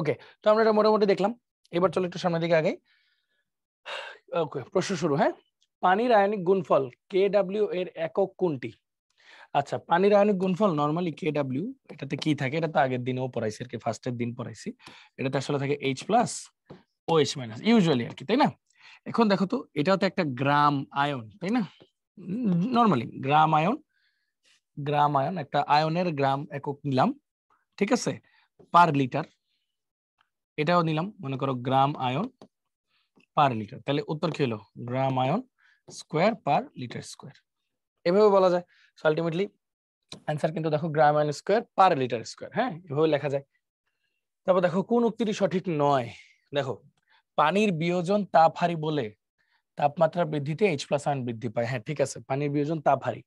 ওকে, তো আমরা এটা মোটামুটি দেখলাম, এবার চলো একটু সামনের দিকে আগে। ওকে, প্রশ্ন শুরু, হ্যাঁ। পানির আয়নিক গুণফল কেডব্লিউ এর একক কোনটি? আচ্ছা, পানির আয়নিক গুণফল নরমালি কেডব্লিউ, এটাতে কি থাকে, এটা তো আগের দিনেও পড়াইছি আর কি, ফার্স্টের দিন পড়াইছি, এটাতে আসলে থাকে H plus OH minus usually আর কি, তাই না? এখন দেখো তো, এটাও তো একটা গ্রাম আয়ন, তাই না? নরমালি গ্রাম আয়ন, গ্রাম আয়ন, একটা আয়নের গ্রাম একক নিলাম, ঠিক আছে, পার লিটার, এটাও নিলাম, মনে করো গ্রাম আয়ন পার লিটার, তাহলে উত্তর কি হলো, গ্রাম ion square per litre square, এভাবে বলা যায়। আলটিমেটলি অ্যান্সার কিন্তু দেখো গ্রাম ion square per litre square, হ্যাঁ, এভাবে লেখা যায়। তারপর দেখো কোন উক্তিটি সঠিক নয়, দেখো পানির বিয়োজন তাপহারী বলে তাপমাত্রা বৃদ্ধিতে H প্লাস আয়ন বৃদ্ধি পায়, হ্যাঁ ঠিক আছে, পানির বিয়োজন তাপহারী,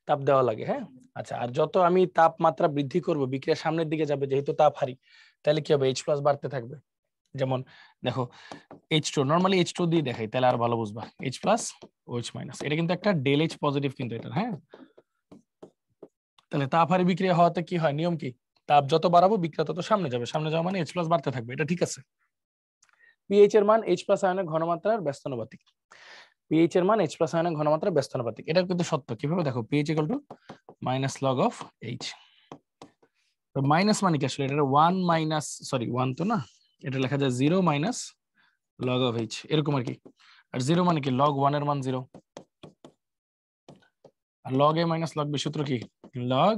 তাপ দেওয়া লাগে, হ্যাঁ। আচ্ছা, আর যত আমি তাপমাত্রা বৃদ্ধি করব বিক্রিয়া সামনের দিকে যাবে, যেহেতু তাপহারী, তাহলে কি হবে, H প্লাস বাড়তে থাকবে। যেমন দেখো H2, নরমালি H2 দিয়ে দেখাই তাহলে আর ভালো বুঝবা, H প্লাস OH মাইনাস, এটা কিন্তু একটা ডেল H পজিটিভ কিন্তু এটা, হ্যাঁ। তাহলে তাপহারী বিক্রিয়া হওয়াতে কি হয়, নিয়ম কি, তাপ যত বাড়াবো বিক্রিয়া তত সামনে যাবে, সামনে যাওয়া মানে H প্লাস বাড়তে থাকবে, এটা ঠিক আছে। পিএইচ এর মান H প্লাস আয়নের ঘনমাত্রার ব্যস্তানুপাতিক, পিএইচ এর মান H প্লাস আয়নের ঘনমাত্রার ব্যস্তানুপাতিক, এটা কিন্তু সত্য, কিভাবে দেখো, pH equal to minus log of H, তো মাইনাস মানে কি আসলে, এটা 1 মাইনাস, সরি 1 তো না, এটা লেখা যায় 0 মাইনাস লগ অফ H, এরকম আর কি। আর 0 মানে কি, লগ 1 এর মান 0, আর log a minus log b সূত্র কি, লগ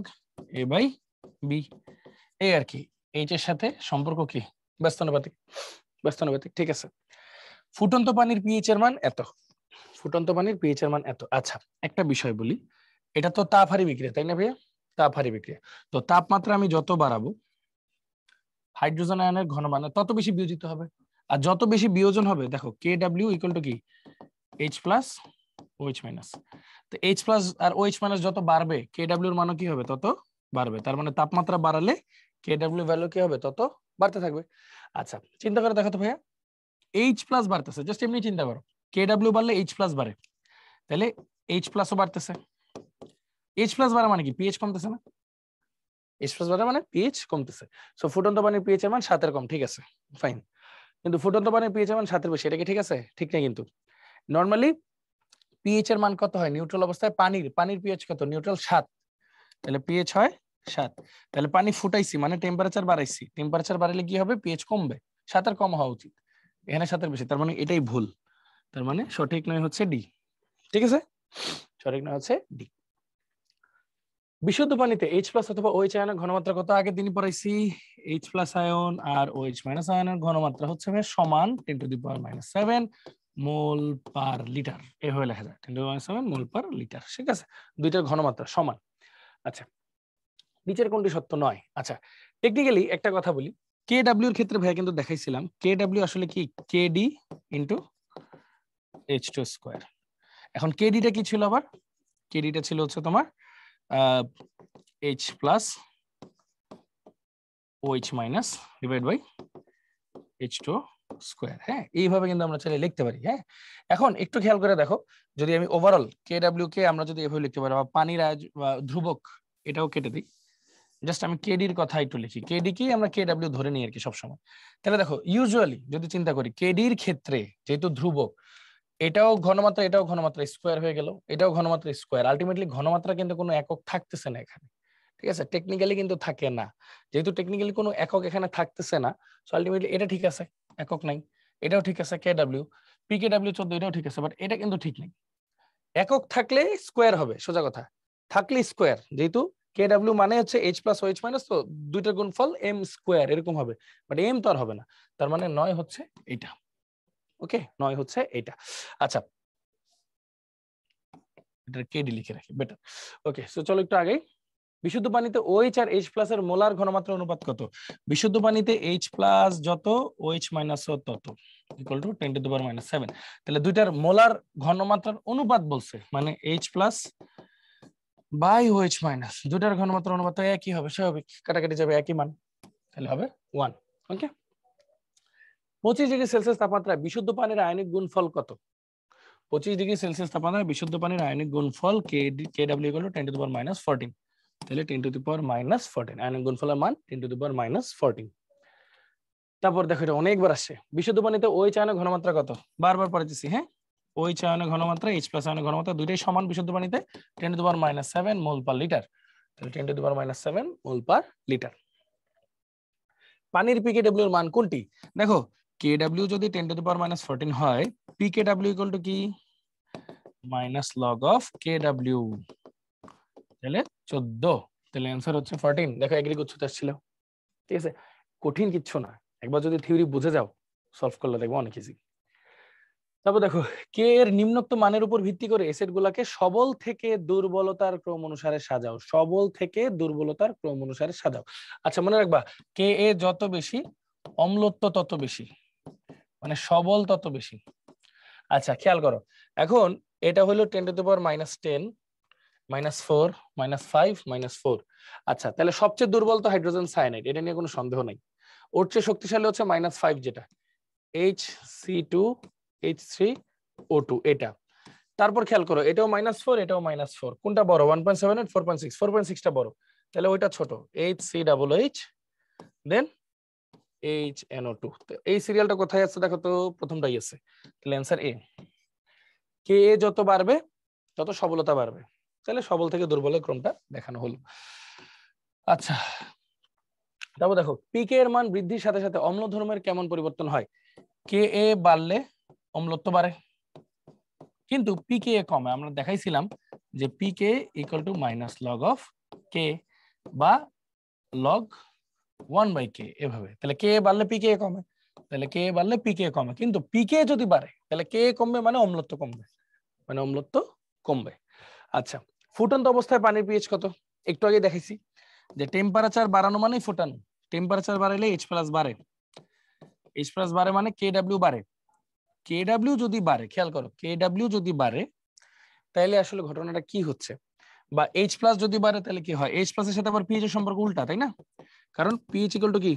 a বাই b, এই আর কি। H এর সাথে সম্পর্ক কি, ব্যস্তানুপাতিক, ব্যস্তানুপাতিক, ঠিক আছে। ফুটন্ত পানির পিএইচ এর মান এত, ফুটন্ত পানির পিএইচ এর মান এত। আচ্ছা, একটা বিষয় বলি, এটা তো তাপহারী বিক্রিয়া, তাই না ভাইয়া, তাপহারী বিক্রিয়া, তো তাপমাত্রা আমি যত বাড়াবো হাইড্রোজেন আয়নের ঘনমান তত বেশি বিয়োজিত হবে, আর যত বেশি বিয়োজন হবে, দেখো KW ইকুয়াল টু কি, H প্লাস OH মাইনাস, তো H প্লাস আর OH মাইনাস যত বাড়বে KW এর মানও কি হবে, তত বাড়বে, তার মানে তাপমাত্রা বাড়ালে KW ভ্যালু কি হবে, তত বাড়তে থাকবে। আচ্ছা, চিন্তা করে দেখো তো ভাইয়া, H প্লাস বাড়তেছে, জাস্ট এমনি চিন্তা করো, KW বাড়লে H প্লাস বাড়ে, তাহলে H প্লাসও বাড়তেছে, H প্লাস বাড়া মানে কি, পিএইচ কমতেছে না, H প্লাস বাড়া মানে পিএইচ কমতেছে, সো ফুটন্ত পানির পিএইচ এর মান 7 এর কম, ঠিক আছে, ফাইন। কিন্তু ফুটন্ত পানির পিএইচ এর মান 7 এর বেশি, এটা কি ঠিক আছে, ঠিক নাই কিন্তু। নরমালি পিএইচ এর মান কত হয় নিউট্রাল অবস্থায়? পানির পিএইচ কত? নিউট্রাল 7, তাহলে পিএইচ হয় 7। তাহলে পানি ফুটাইছি মানে টেম্পারেচার বাড়াইছি, টেম্পারেচার বাড়ালে কি হবে? পিএইচ কমবে, 7 এর কম হওয়া উচিত, এখানে 7 এর বেশি, তার মানে এটাই ভুল, তার মানে সঠিক নয় হচ্ছে ডি। ঠিক আছে, সঠিক নয় হচ্ছে ডি। বিশুদ্ধ পানিতে H+ অথবা OH আয়নের ঘনমাত্রা কত? আগে দিনই পড়াইছি, H+ আয়ন আর OH- আয়নের ঘনমাত্রা হচ্ছে সমান 10⁻⁷ মোল পার লিটার, এভাবে লেখা যায় 10⁻⁷ মোল পার লিটার। ঠিক আছে, দুইটার ঘনমাত্রা সমান। আচ্ছা, নিচের কোনটি সত্য নয়? আচ্ছা, টেকনিক্যালি একটা কথা বলি, KW এর ক্ষেত্রে ভাইয়া কিন্তু দেখাইছিলাম, KW আসলে কি? KD into H2²। এখন KD-টা কি ছিল আবার? KD-টা ছিল হচ্ছে তোমার H+ OH- divide by H2²। হ্যাঁ, এইভাবে কিন্তু আমরা চাইলে লিখতে পারি। হ্যাঁ, এখন একটু খেয়াল করে দেখো, যদি আমি ওভারঅল KW কে আমরা যদি এভাবে লিখতে পারি, বা পানির ধ্রুবক, এটাও কেটে দিই, জাস্ট আমি কেডির কথা একটু লিখি, কেডি কি আমরা KW ধরে নিই আর কি সবসময়। তাহলে দেখো, ইউজুয়ালি যদি চিন্তা করি কেডির ক্ষেত্রে যেহেতু ধ্রুবক, এটাও ঘনমাত্রা এটাও ঘনমাত্রা, স্কোয়ার হয়ে গেল, এটাও ঘনমাত্রা স্কোয়ার, আলটিমেটলি ঘনমাত্রা কিন্তু কোনো একক থাকতেছে না এখানে। ঠিক আছে, টেকনিক্যালি কিন্তু থাকে না, যেহেতু টেকনিক্যালি কোনো একক এখানে থাকতেছে না, সো আলটিমেটলি এটা ঠিক আছে, একক নাই, এটাও ঠিক আছে KW, PKW 14, এটাও ঠিক আছে, বাট এটা কিন্তু ঠিক নেই। একক থাকলে স্কোয়ার হবে, সোজা কথা, থাকলে স্কোয়ার, যেহেতু KW মানে হচ্ছে H+ OH- তো দুইটার গুণফল M² এরকম হবে, বাট M তো আর হবে না, তার মানে 9 হচ্ছে এটা। ওকে, 9 হচ্ছে এটা। আচ্ছা, এটা কেডি লিখে রাখি, বেটার। ওকে, সো চলো একটু আগে, বিশুদ্ধ পানিতে OH আর H+ এর মোলার ঘনমাত্রা অনুপাত কত? বিশুদ্ধ পানিতে H+ যত, OH- তত, ইকুয়াল টু 10⁻⁷। তাহলে দুইটার মোলার ঘনমাত্রার অনুপাত বলছে, মানে H+ বাই OH-, দুইটার ঘনমাত্রার অনুপাত একই হবে, স্বাভাবিক, কাটাকাটি যাবে, একই মান, তাহলে হবে 1। ওকে, 25°C তাপমাত্রায় বিশুদ্ধ পানির আয়নিক গুণফল কত? 25°C তাপমাত্রায় বিশুদ্ধ পানির আয়নিক গুণফল KW = 10⁻⁻14, তাহলে 10⁻⁻14 আয়নিক গুণফলের মান 10⁻⁻14। তারপর দেখো, এটা অনেকবার আসছে, বিশুদ্ধ পানিতে OH আয়নের ঘনমাত্রা কত? বারবার পড়াইতেছি। হ্যাঁ, OH আয়নের ঘনমাত্রা H+ আয়নের ঘনমাত্রা দুইটাই সমান বিশুদ্ধ পানিতে, 10⁻⁷ মোল পার লিটার, তাহলে 10⁻⁷ মোল পার লিটার। পানির PKW এর মান কোনটি? দেখো, KW যদি 10⁻⁻14 হয়, PKW = কি? -log of KW, তাহলে 14, তাহলে অ্যান্সার হচ্ছে 14। দেখো, এগ্রি করতে আসছিল। ঠিক আছে, কঠিন কিচ্ছু না, একবার যদি থিওরি বুঝে যাও, সলভ করলে দেখবো অনেক ইজি। তারপর দেখো, কে এর নিম্নোক্ত মানের উপর ভিত্তি করে এসিড গুলাকে সবল থেকে দুর্বলতার ক্রম অনুসারে সাজাও। সবল থেকে দুর্বলতার ক্রম অনুসারে সাজাও। আচ্ছা, মনে রাখবা, কে এ যত বেশি, অম্লত্ব তত বেশি, মানে সবল তত বেশি। আচ্ছা, খেয়াল করো, এখন এটা হলো 10⁻⁻10 -4 -5 -4। আচ্ছা, তাহলে সবচেয়ে দুর্বল তো হাইড্রোজেন সায়ানাইড, এটা নিয়ে কোনো সন্দেহ নাই। ওর চেয়ে শক্তিশালী হচ্ছে -5, যেটা HC2H3O2, এটা। তারপর খেয়াল করো, এটাও -4, এটাও -4, কোনটা বড়? 1.78, 4.6? 4.6টা বড়, তাহলে ওইটা ছোট, HCOH, দেন HNO2। এই সিরিয়ালটা কোথায় আছে দেখো তো, প্রথমটাই আছে, তাহলে অ্যান্সার এ। কে এ যত বাড়বে তত সবলতা বাড়বে, তাহলে সবল থেকে দুর্বলের ক্রমটা দেখানো হলো। আচ্ছা, তারপর দেখো, পিকে এর মান বৃদ্ধির সাথে সাথে অম্ল ধর্মের কেমন পরিবর্তন হয়? কে এ বাড়লে অম্লত্ব বাড়ে, কিন্তু পিকে এ কমে। আমরা দেখাইছিলাম যে পিকে = -log of k বা log 1/k, এভাবে। তাহলে কে বাড়লে পিকে কমে, তাহলে কে বাড়লে পিকে কমে, কিন্তু পিকে যদি বাড়ে তাহলে কে কমবে, মানে অম্লত্ব কমবে, মানে অম্লত্ব কমবে। আচ্ছা, ফুটন্ত অবস্থায় পানির পিএইচ কত? একটু আগে দেখাইছি যে টেম্পারেচার বাড়ানো মানেই ফুটানো, টেম্পারেচার বাড়াইলে H+ বাড়ে, H+ বাড়ে মানে KW বাড়ে। KW যদি বাড়ে, খেয়াল করো, KW যদি বাড়ে তাহলে আসলে ঘটনাটা কি হচ্ছে, বা H+ যদি বাড়ে তাহলে কি হয়? H+ এর সাথে আবার পিএইচ এর সম্পর্ক উল্টা, তাই না? কারণ পিএইচ = কি?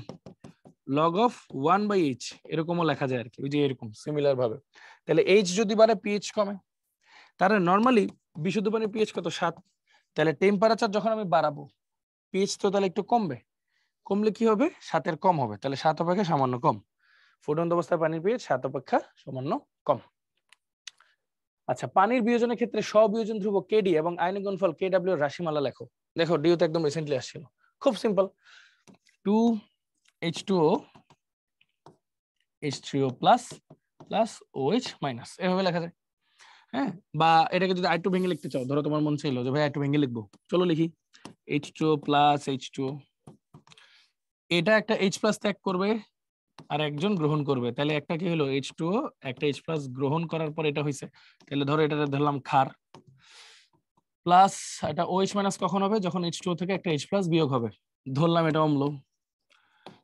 log of 1/h, এরকমও লেখা যায় আর কি, ওই যে এরকম সিমিলার ভাবে। তাহলে H যদি বাড়ে পিএইচ কমে, তাহলে নরমালি বিশুদ্ধ পানির পিএইচ কত? 7। তাহলে টেম্পারেচার যখন আমি বাড়াবো, পিএইচ তো তাহলে একটু কমবে, কমলে কি হবে? 7-এর কম হবে, তাহলে 7 অপেক্ষা সামান্য কম। ফুটন্ত অবস্থায় পানির পিএইচ 7 অপেক্ষা সামান্য কম। আচ্ছা, পানির বিয়োজনের ক্ষেত্রে স্ববিয়োজন ধ্রুবক কেডি এবং আয়নিক গুণফল কেডব্লিউ এর রাশিমালা লেখো। দেখো ডিও তো একদম রিসেন্টলি আসছিল, খুব simple, 2H2O H3O plus plus OH minus, এভাবে লেখা যায়। হ্যাঁ, বা এটাকে যদি আরেকটু ভেঙে লিখতে চাও, ধরো তোমার মন চাইলো যে ভাই একটু ভেঙে লিখবো, চলো লিখি H2O প্লাস H2O, এটা একটা H প্লাস ত্যাগ করবে আর একজন গ্রহণ করবে, তাহলে একটা কি হলো H2O, একটা H প্লাস গ্রহণ করার পর এটা হইছে, তাহলে ধরো এটা ধরলাম ক্ষার, প্লাস এটা OH মাইনাস কখন হবে, যখন H2O থেকে একটা H প্লাস বিয়োগ হবে, ধরলাম এটা অম্ল,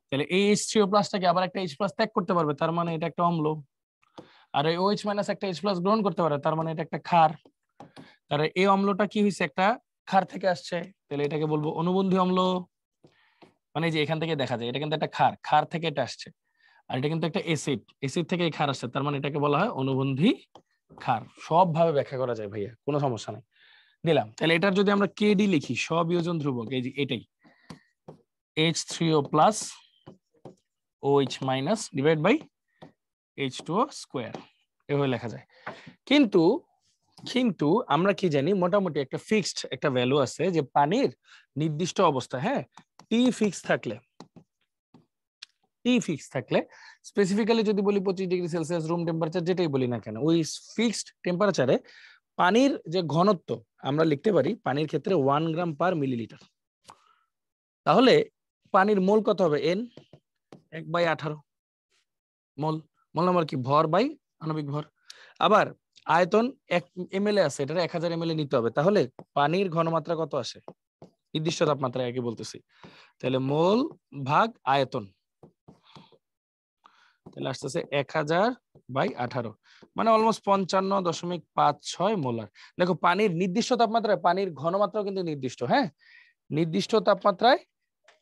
তাহলে এই H3O প্লাসটাকে আবার একটা H প্লাস ত্যাগ করতে পারবে, তার মানে এটা একটা অম্ল, আর এই OH মাইনাস একটা H প্লাস গ্রহণ করতে পারে, তার মানে এটা একটা ক্ষার, তাহলে এই অম্লটা কি হয়েছে, একটা ক্ষার থেকে আসছে, তাহলে এটাকে বলবো অনুবন্ধী অম্ল। মানে যে এখান থেকে দেখা যায় এটা কিন্তু একটা ক্ষার, ক্ষার থেকে এটা আসছে, আর এটা কিন্তু একটা অ্যাসিড, অ্যাসিড থেকে এই ক্ষার আসছে, তার মানে এটাকে বলা হয় অনুবন্ধী ক্ষার। সব ভাবে ব্যাখ্যা করা যায় ভাইয়া, কোনো সমস্যা নাই, দিলাম। তাহলে এটার যদি আমরা কেডি লিখি, স্ববিয়োজন ধ্রুবক, এই যে এটাই H3O plus OH minus divide by H2O square, এভাবে লেখা যায়। কিন্তু কিন্তু আমরা কি জানি, মোটামুটি একটা ফিক্সড একটা ভ্যালু আছে যে পানির নির্দিষ্ট অবস্থা, হ্যাঁ, টি ফিক্স থাকলে স্পেসিফিক্যালি যদি বলি 25°C রুম টেম্পারেচার, যেটাই বলি না কেন, ওই ফিক্সড টেম্পারেচারে পানির যে ঘনত্ব আমরা লিখতে পারি পানির ক্ষেত্রে 1 গ্রাম পার মিলিলিটার। তাহলে পানির মোল কত হবে, N 1/18 মোল, মোল নাম্বার কি, ভর বাই আণবিক ভর। আবার আয়তন 1 ml আছে, এটা 1000 ml নিতে হবে, তাহলে পানির ঘনমাত্রা কত আসে, নির্দিষ্ট তাপমাত্রায় আগে বলতেছি, তাহলে মোল ভাগ আয়তন, তাহলে আসতেছে 1000/18, মানে অলমোস্ট 55.56 মোলার। দেখো পানির নির্দিষ্ট তাপমাত্রায় পানির ঘনমাত্রাও কিন্তু নির্দিষ্ট, হ্যাঁ, নির্দিষ্ট তাপমাত্রায়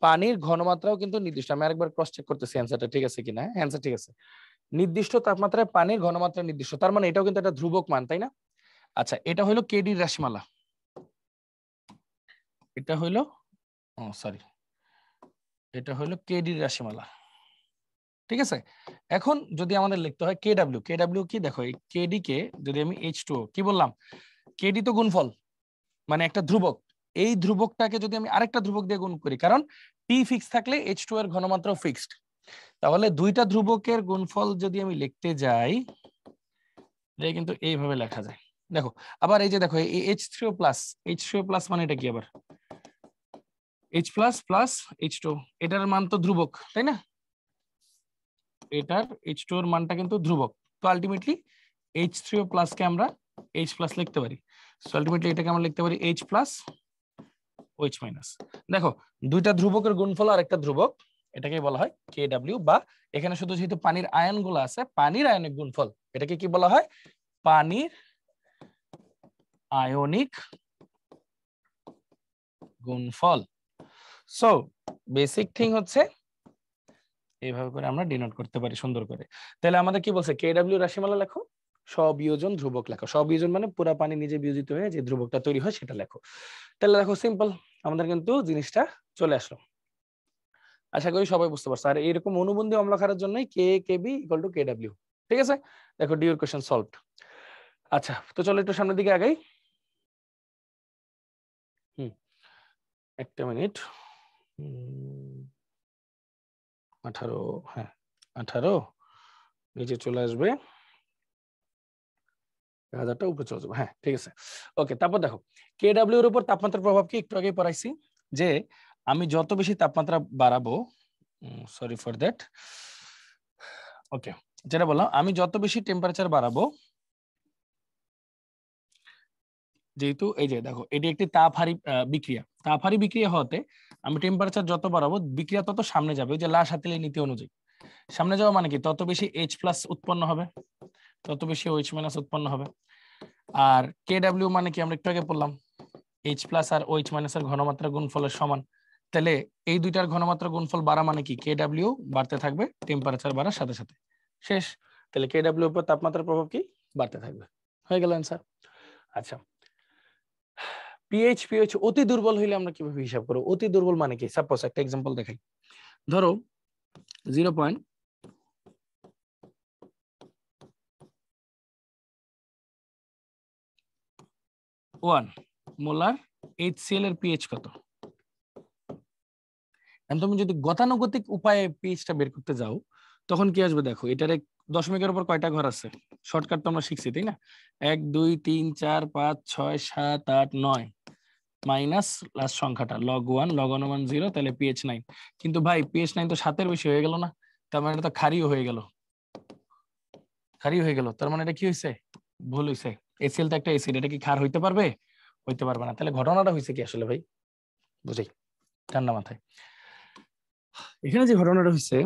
পানির ঘনমাত্রাও কিন্তু নির্দিষ্ট। আমি আরেকবার ক্রস চেক করতেছি অ্যান্সারটা ঠিক আছে কিনা, অ্যান্সার ঠিক আছে, নির্দিষ্ট তাপমাত্রায় পানির ঘনমাত্রা নির্দিষ্ট, তার মানে এটাও কিন্তু একটা ধ্রুবক মান, তাই না? আচ্ছা, এটা হলো কেডির রাশিমালা, এটা হলো সরি, এটা হলো কেডির রাশিমালা, ঠিক আছে। এখন যদি আমাদের লিখতে হয় কেডব্লিউ, কেডব্লিউ কি, দেখো এই কেডি কে যদি আমি H2O কি বললাম, কেডি তো গুণফল, মানে একটা ধ্রুবক, এই ধ্রুবকটাকে যদি আমি আরেকটা ধ্রুবক দিয়ে গুণ করি, কারণ টি ফিক্স থাকলে H2O এর ঘনমাত্রাও ফিক্সড, তাহলে দুইটা ধ্রুবকের গুণফল যদি আমি লিখতে যাই, এটা কিন্তু এইভাবে লেখা যায়। দেখো আবার এই যে দেখো এই H3O প্লাস, H3O প্লাস মানে এটা কি, আবার H প্লাস প্লাস H2, এটার মান তো ধ্রুবক, তাই না, এটার H2 এর মানটা কিন্তু ধ্রুবক, তো আলটিমেটলি H3O প্লাস কে আমরা H প্লাস লিখতে পারি, সো আলটিমেটলি এটাকে আমরা লিখতে পারি H প্লাস OH মাইনাস। দেখো দুইটা ধ্রুবকের গুণফল আর একটা ধ্রুবক, এটাকে বলা হয় KW, বা এখানে শুধু যেহেতু পানির আয়নগুলো আছে, পানির আয়নিক গুণফল, এটাকে কি বলা হয়, পানির আয়নিক গুণফল। সো বেসিক থিং হচ্ছে এইভাবে করে আমরা ডিনোট করতে পারি সুন্দর করে। তাহলে আমাদের কি বলছে, কেডব্লিউ রাশিমালা লেখো, স্ববিয়োজন ধ্রুবক লেখো, স্ববিয়োজন মানে পুরা পানি নিজে বিয়োজিত হয়ে যে ধ্রুবকটা তৈরি হয় সেটা লেখো। তাহলে দেখো সিম্পল, আমাদের কিন্তু জিনিসটা চলে আসলো, আশা করি সবাই বুঝতে পারছো। আর এরকম অনুবন্ধী অম্লক্ষারের জন্যই কে কেবি ইকুয়াল টু কেডব্লিউ, ঠিক আছে। দেখো ডিউর কোশ্চেন সলভড। আচ্ছা, তো চলো একটু সামনের দিকে আগাই। একটা মিনিট, 18, হ্যাঁ 18 নিচে চলে আসবে, 1000টা উপরে চলে যাবে, হ্যাঁ ঠিক আছে, ওকে। তারপর দেখো কেডব্লিউ এর উপর তাপমাত্রার প্রভাব কি, একটু আগে পড়াইছি যে আমি যত বেশি তাপমাত্রা বাড়াবো, সরি ফর দ্যাট, ওকে, যেটা বললাম আমি যত বেশি টেম্পারেচার বাড়াবো, যেহেতু এই যে দেখো এটি একটি তাপহারী বিক্রিয়া, তাপহারী বিক্রিয়া হতে আমি টেম্পারেচার যত বাড়াবো বিক্রিয়া তত সামনে যাবে, ওই যে লা সাতিলি নীতি অনুযায়ী সামনে যাওয়া মানে কি, তত বেশি H প্লাস উৎপন্ন হবে, তত বেশি OH মাইনাস উৎপন্ন হবে। আর KW মানে কি, আমরা একটু আগে বললাম H প্লাস আর OH মাইনাস এর ঘনমাত্রা গুণফলের সমান, তাহলে এই দুইটার ঘনমাত্রা গুণফল বাড়া মানে কি, KW বাড়তে থাকবে টেম্পারেচার বাড়ার সাথে সাথে, শেষ। তাহলে KW উপর তাপমাত্রার প্রভাব কি, বাড়তে থাকবে, হয়ে গেল অ্যান্সার। আচ্ছা, পিএইচ অতি দুর্বল হইলে আমরা কিভাবে হিসাব করব, অতি দুর্বল মানে কি, সাপোজ একটা एग्जांपल দেখাই, ধরো 0. 1 মোলার HCl এর পিএইচ কত? তুমি যদি গতানুগতিক উপায়ে পিএইচটা বের করতে যাও তখন কি আসবে দেখো, এটার দশমিকের উপর কয়টা ঘর আছে? শর্টকাট তো আমরা শিখছি তাই না? 1 2 3 4 5 6 7 8 9 মাইনাস লাস্ট সংখ্যাটা log 1 log 1 0, তাহলে পিএইচ 9। কিন্তু ভাই পিএইচ 9 তো 7 এর বেশি হয়ে গেল না? তার মানে এটা তো ক্ষারীয় হয়ে গেল, ক্ষারীয় হয়ে গেল। তার মানে এটা কি হয়েছে? ভুল হয়েছে। HCl তো একটা অ্যাসিড, এটা কি ক্ষার হইতে পারবে? হইতে পারবে না। তাহলে ঘটনাটা হয়েছে কি আসলে ভাই? বুঝি ঠান্ডা মাথায়। এখানে যে ঘটনাটা হয়েছে,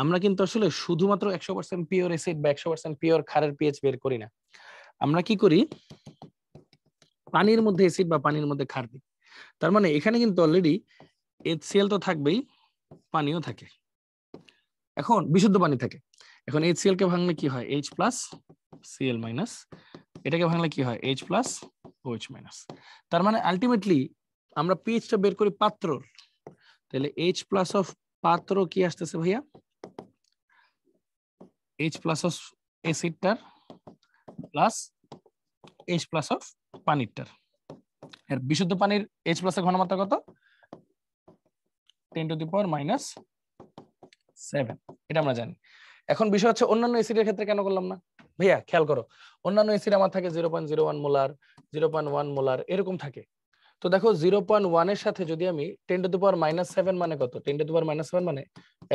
আমরা কিন্তু আসলে শুধুমাত্র 100% পিওর অ্যাসিড বা 100% পিওর ক্ষারের পিএইচ বের করি না। আমরা কি করি? পানির মধ্যে অ্যাসিড বা পানির মধ্যে ক্ষার দিই। তার মানে এখানে কিন্তু অলরেডি HCl তো থাকবেই, পানিও থাকে। এখন বিশুদ্ধ পানি থাকে। এখন HCl কে ভাঙলে কি হয়? H plus Cl minus. এটাকে ভাঙলে কি হয়? H plus OH minus. তার মানে আলটিমেটলি আমরা পিএইচটা বের করি পাত্রর। তাহলে H প্লাস অফ পাত্র কি আসতেছে ভাইয়া? H প্লাস অফ অ্যাসিডটার প্লাস H প্লাস অফ পানিরটার। এর বিশুদ্ধ পানির H প্লাস এর ঘনমাত্রা কত? 10 টু দি পাওয়ার মাইনাস 7, এটা আমরা জানি। এখন বিষয় হচ্ছে অন্যান্য অ্যাসিডের ক্ষেত্রে কেন করলাম না? ভাইয়া খেয়াল করো, অন্যান্য অ্যাসিড আমার থাকে 0.01 মোলার, 0.1 মোলার এরকম থাকে। তো দেখো 0.1 এর সাথে যদি আমি 10 টু দি পাওয়ার মাইনাস 7 মানে কত? 10 টু দি পাওয়ার মাইনাস 7 মানে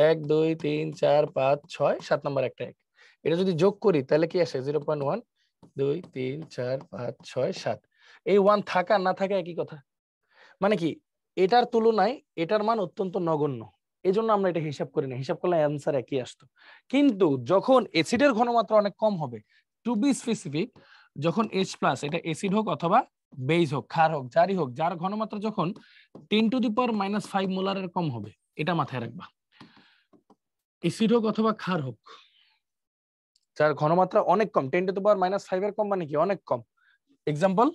1 2 3 4 5 6 7 নাম্বার একটা 1, এটা যদি যোগ করি তাহলে কি আসে? 0.1 2 3 4 5 6 7। এই 1 থাকা না থাকা একই কথা। মানে কি, এটার তুলনায় এটার মান অত্যন্ত নগণ্য, এজন্য আমরা এটা হিসাব করি না। হিসাব করলে অ্যান্সার একই আসতো। কিন্তু যখন অ্যাসিডের ঘনমাত্রা অনেক কম হবে, টু বি স্পেসিফিক, যখন H প্লাস, এটা অ্যাসিড হোক অথবা বেজ হোক, ক্ষার হোক, যারই হোক, যার ঘনমাত্রা যখন 10 টু দি পাওয়ার মাইনাস 5 মোলারের কম হবে, এটা মাথায় রাখবা। অ্যাসিড হোক অথবা ক্ষার হোক, যার ঘনমাত্রা অনেক কম, 10 টু দি পাওয়ার মাইনাস 5 এর কম মানে কি? অনেক কম। Example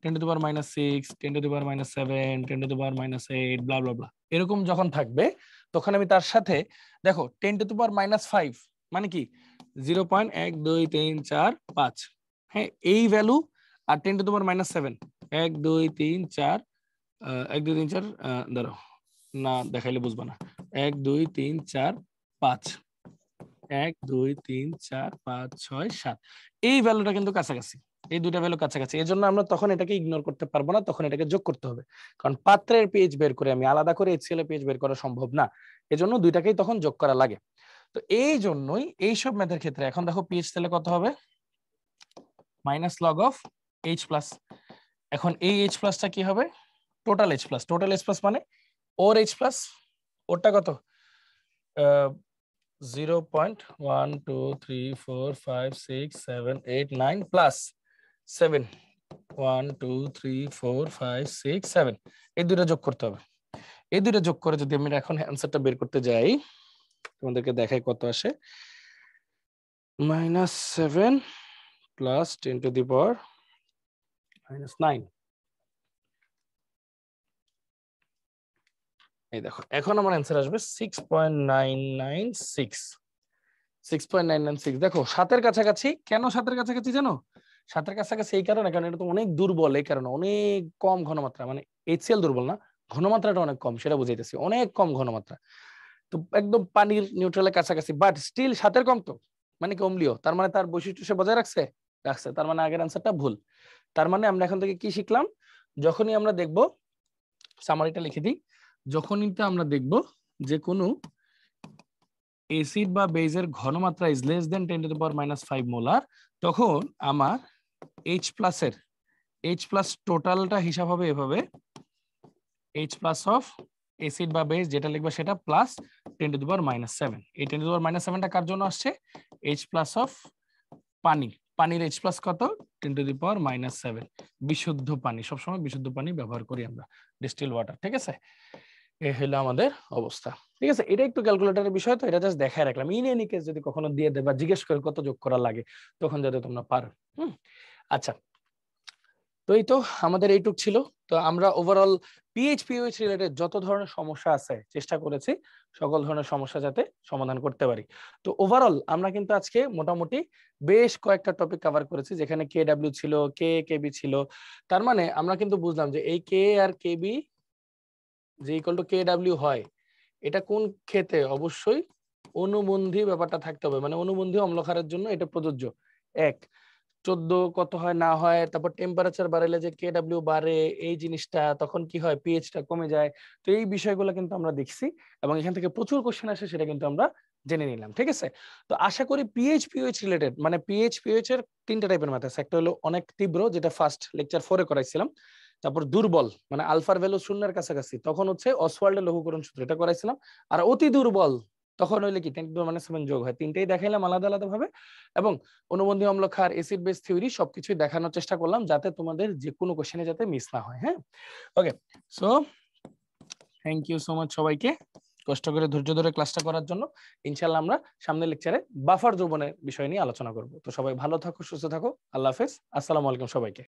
10 to the power minus 6, 10 to the power minus 7, 10 to the power minus 8, blah blah blah, এরকম যখন থাকবে তখন আমি তার সাথে দেখো 10 টু দি পাওয়ার মাইনাস 5 মানে কি? 0.1 2 3 4 5, হ্যাঁ এই ভ্যালু। আর 10 টু দি পাওয়ার মাইনাস 7 1 2 3 4 1 2 3 4, ধরো না দেখাইলে বুঝবা না, 1 2 3 4 5, 1 2 3 4 5 6 7, এই ভ্যালুটা কিন্তু কাছাকাছি, এই দুইটা ভ্যালু কাছাকাছি। এই জন্য আমরা তখন এটাকে ইগনোর করতে পারবো না, তখন এটাকে যোগ করতে হবে। কারণ পাত্রের পেজ বের করে আমি আলাদা করে HCl এর পেজ বের করা সম্ভব না, এজন্য দুইটাকেই তখন যোগ করা লাগে। তো এই জন্যই এইসব ম্যাথের ক্ষেত্রে এখন দেখো পিএইচ তাহলে কত হবে? Minus log of H plus. এখন এই H প্লাসটা কি হবে? Total H plus. Total H plus মানে ওর H প্লাস, ওরটা কত? 0.1 2 3 4 5 6 7 8 9 প্লাস 7 1 2 3 4 5 6 7, এই দুটো যোগ করতে হবে। এই দুটো যোগ করে যদি আমি এখন অ্যান্সারটা বের করতে যাই, তোমাদেরকে দেখাই কত আসে। -7 প্লাস 10 টু দি পাওয়ার -9, এই দেখো এখন আমার অ্যান্সার আসবে 6.996। 6.996 দেখো 7-এর কাছাকাছি। কেন 7-এর কাছাকাছি জানো? 7-এর কাছাকাছি এই কারণে, কারণ এটা তো অনেক দুর্বল, এই কারণে অনেক কম ঘনমাত্রা, মানে HCl দুর্বল না, ঘনমাত্রাটা অনেক কম, সেটা বুঝাইতেছি, অনেক কম ঘনমাত্রা। তো একদম পানির নিউট্রালের কাছাকাছি, বাট স্টিল 7-এর কম, তো মানে কি অম্লীয়, তার মানে তার বৈশিষ্ট্য সে বজায় রাখছে, রাখছে, তার মানে আগের অ্যান্সারটা ভুল। তার মানে আমরা এখন থেকে কি শিখলাম? যখনই আমরা দেখব, সামারিটা লিখে দিই, যখনই আমরা দেখব যে কোনো অ্যাসিড বা বেজের ঘনমাত্রা is less than 10 to the power minus 5 molar, তখন আমার H প্লাসের H প্লাস টোটালটা হিসাব হবে এভাবে, H প্লাস অফ অ্যাসিড বা বেজ যেটা লিখবে সেটা plus 10 to the power minus 7। এই 10 টু দি পাওয়ার মাইনাস 7টা কার জন্য আসছে? H প্লাস অফ পানি, পানির H প্লাস কত? 10 টু দি পাওয়ার মাইনাস 7। বিশুদ্ধ পানি, সবসময় বিশুদ্ধ পানি ব্যবহার করি আমরা, ডিস্টিল ওয়াটার, ঠিক আছে? এই হলো আমাদের অবস্থা, ঠিক আছে? এটা একটু ক্যালকুলেটরের বিষয়, তো এটা জাস্ট দেখায় রাখলাম, ইন এনি কেস যদি কখনো দিয়ে দেয় বা জিজ্ঞেস করে কত যোগ করা লাগে, তখন যাতে তোমরা পারো। আচ্ছা, তো এই তো আমাদের এইটুক ছিল। তো আমরা ওভারঅল পিএইচ রিলেটেড যত ধরনের সমস্যা আছে চেষ্টা করেছি সকল ধরনের সমস্যা যাতে সমাধান করতে পারি। তো ওভারঅল আমরা কিন্তু আজকে মোটামুটি বেশ কয়েকটা টপিক কভার করেছি, যেখানে কেডব্লিউ ছিল, কেবি ছিল। তার মানে আমরা কিন্তু বুঝলাম যে এই কে আর কেবি যে ইকুয়াল টু কেডব্লিউ হয়, এটা কোন ক্ষেত্রে অবশ্যই অনুবন্ধী ব্যাপারটা থাকতে হবে, মানে অনুবন্ধী অম্লক্ষারের জন্য এটা প্রযোজ্য। ১ 14 কত হয় না হয়, তারপর টেম্পারেচার বাড়ালে যে কেডব্লিউ বাড়ে, এই জিনিসটা তখন কি হয়, পিএইচটা কমে যায়। তো এই বিষয়গুলো কিন্তু আমরা দেখছি এবং এখান থেকে প্রচুর কোশ্চেন আসে, সেটা কিন্তু আমরা জেনে নিলাম। ঠিক আছে, তো আশা করি পিএইচ রিলেটেড মানে পিএইচ এর তিনটা টাইপের ম্যাথ আছে। একটা হলো অনেক তীব্র, যেটা ফার্স্ট লেকচার 4 এ করাইছিলাম। তারপর দুর্বল মানে আলফার ভ্যালু শূন্যের কাছাকাছি, তখন হচ্ছে অসওয়াল্ডের লঘুকরণ সূত্র, এটা করাইছিলাম। আর অতি দুর্বল তখন হইলে কি 10⁻⁷ যোগ হয়। তিনটেই দেখাইলাম আলাদা আলাদা ভাবে, এবং অনুবন্ধী অম্লক্ষার, অ্যাসিড বেস থিওরি সবকিছুই দেখানোর চেষ্টা করলাম যাতে তোমাদের যে কোনো কোশ্চেনে যাতে মিস না হয়। হ্যাঁ, okay, so thank you so much সবাইকে কষ্ট করে ধৈর্য ধরে ক্লাসটা করার জন্য। ইনশাআল্লাহ আমরা সামনের লেকচারে বাফার যৌবনের বিষয় নিয়ে আলোচনা করব। তো সবাই ভালো থাকো, সুস্থ থাকো, আল্লাহ হাফেজ, আসসালামু আলাইকুম সবাইকে।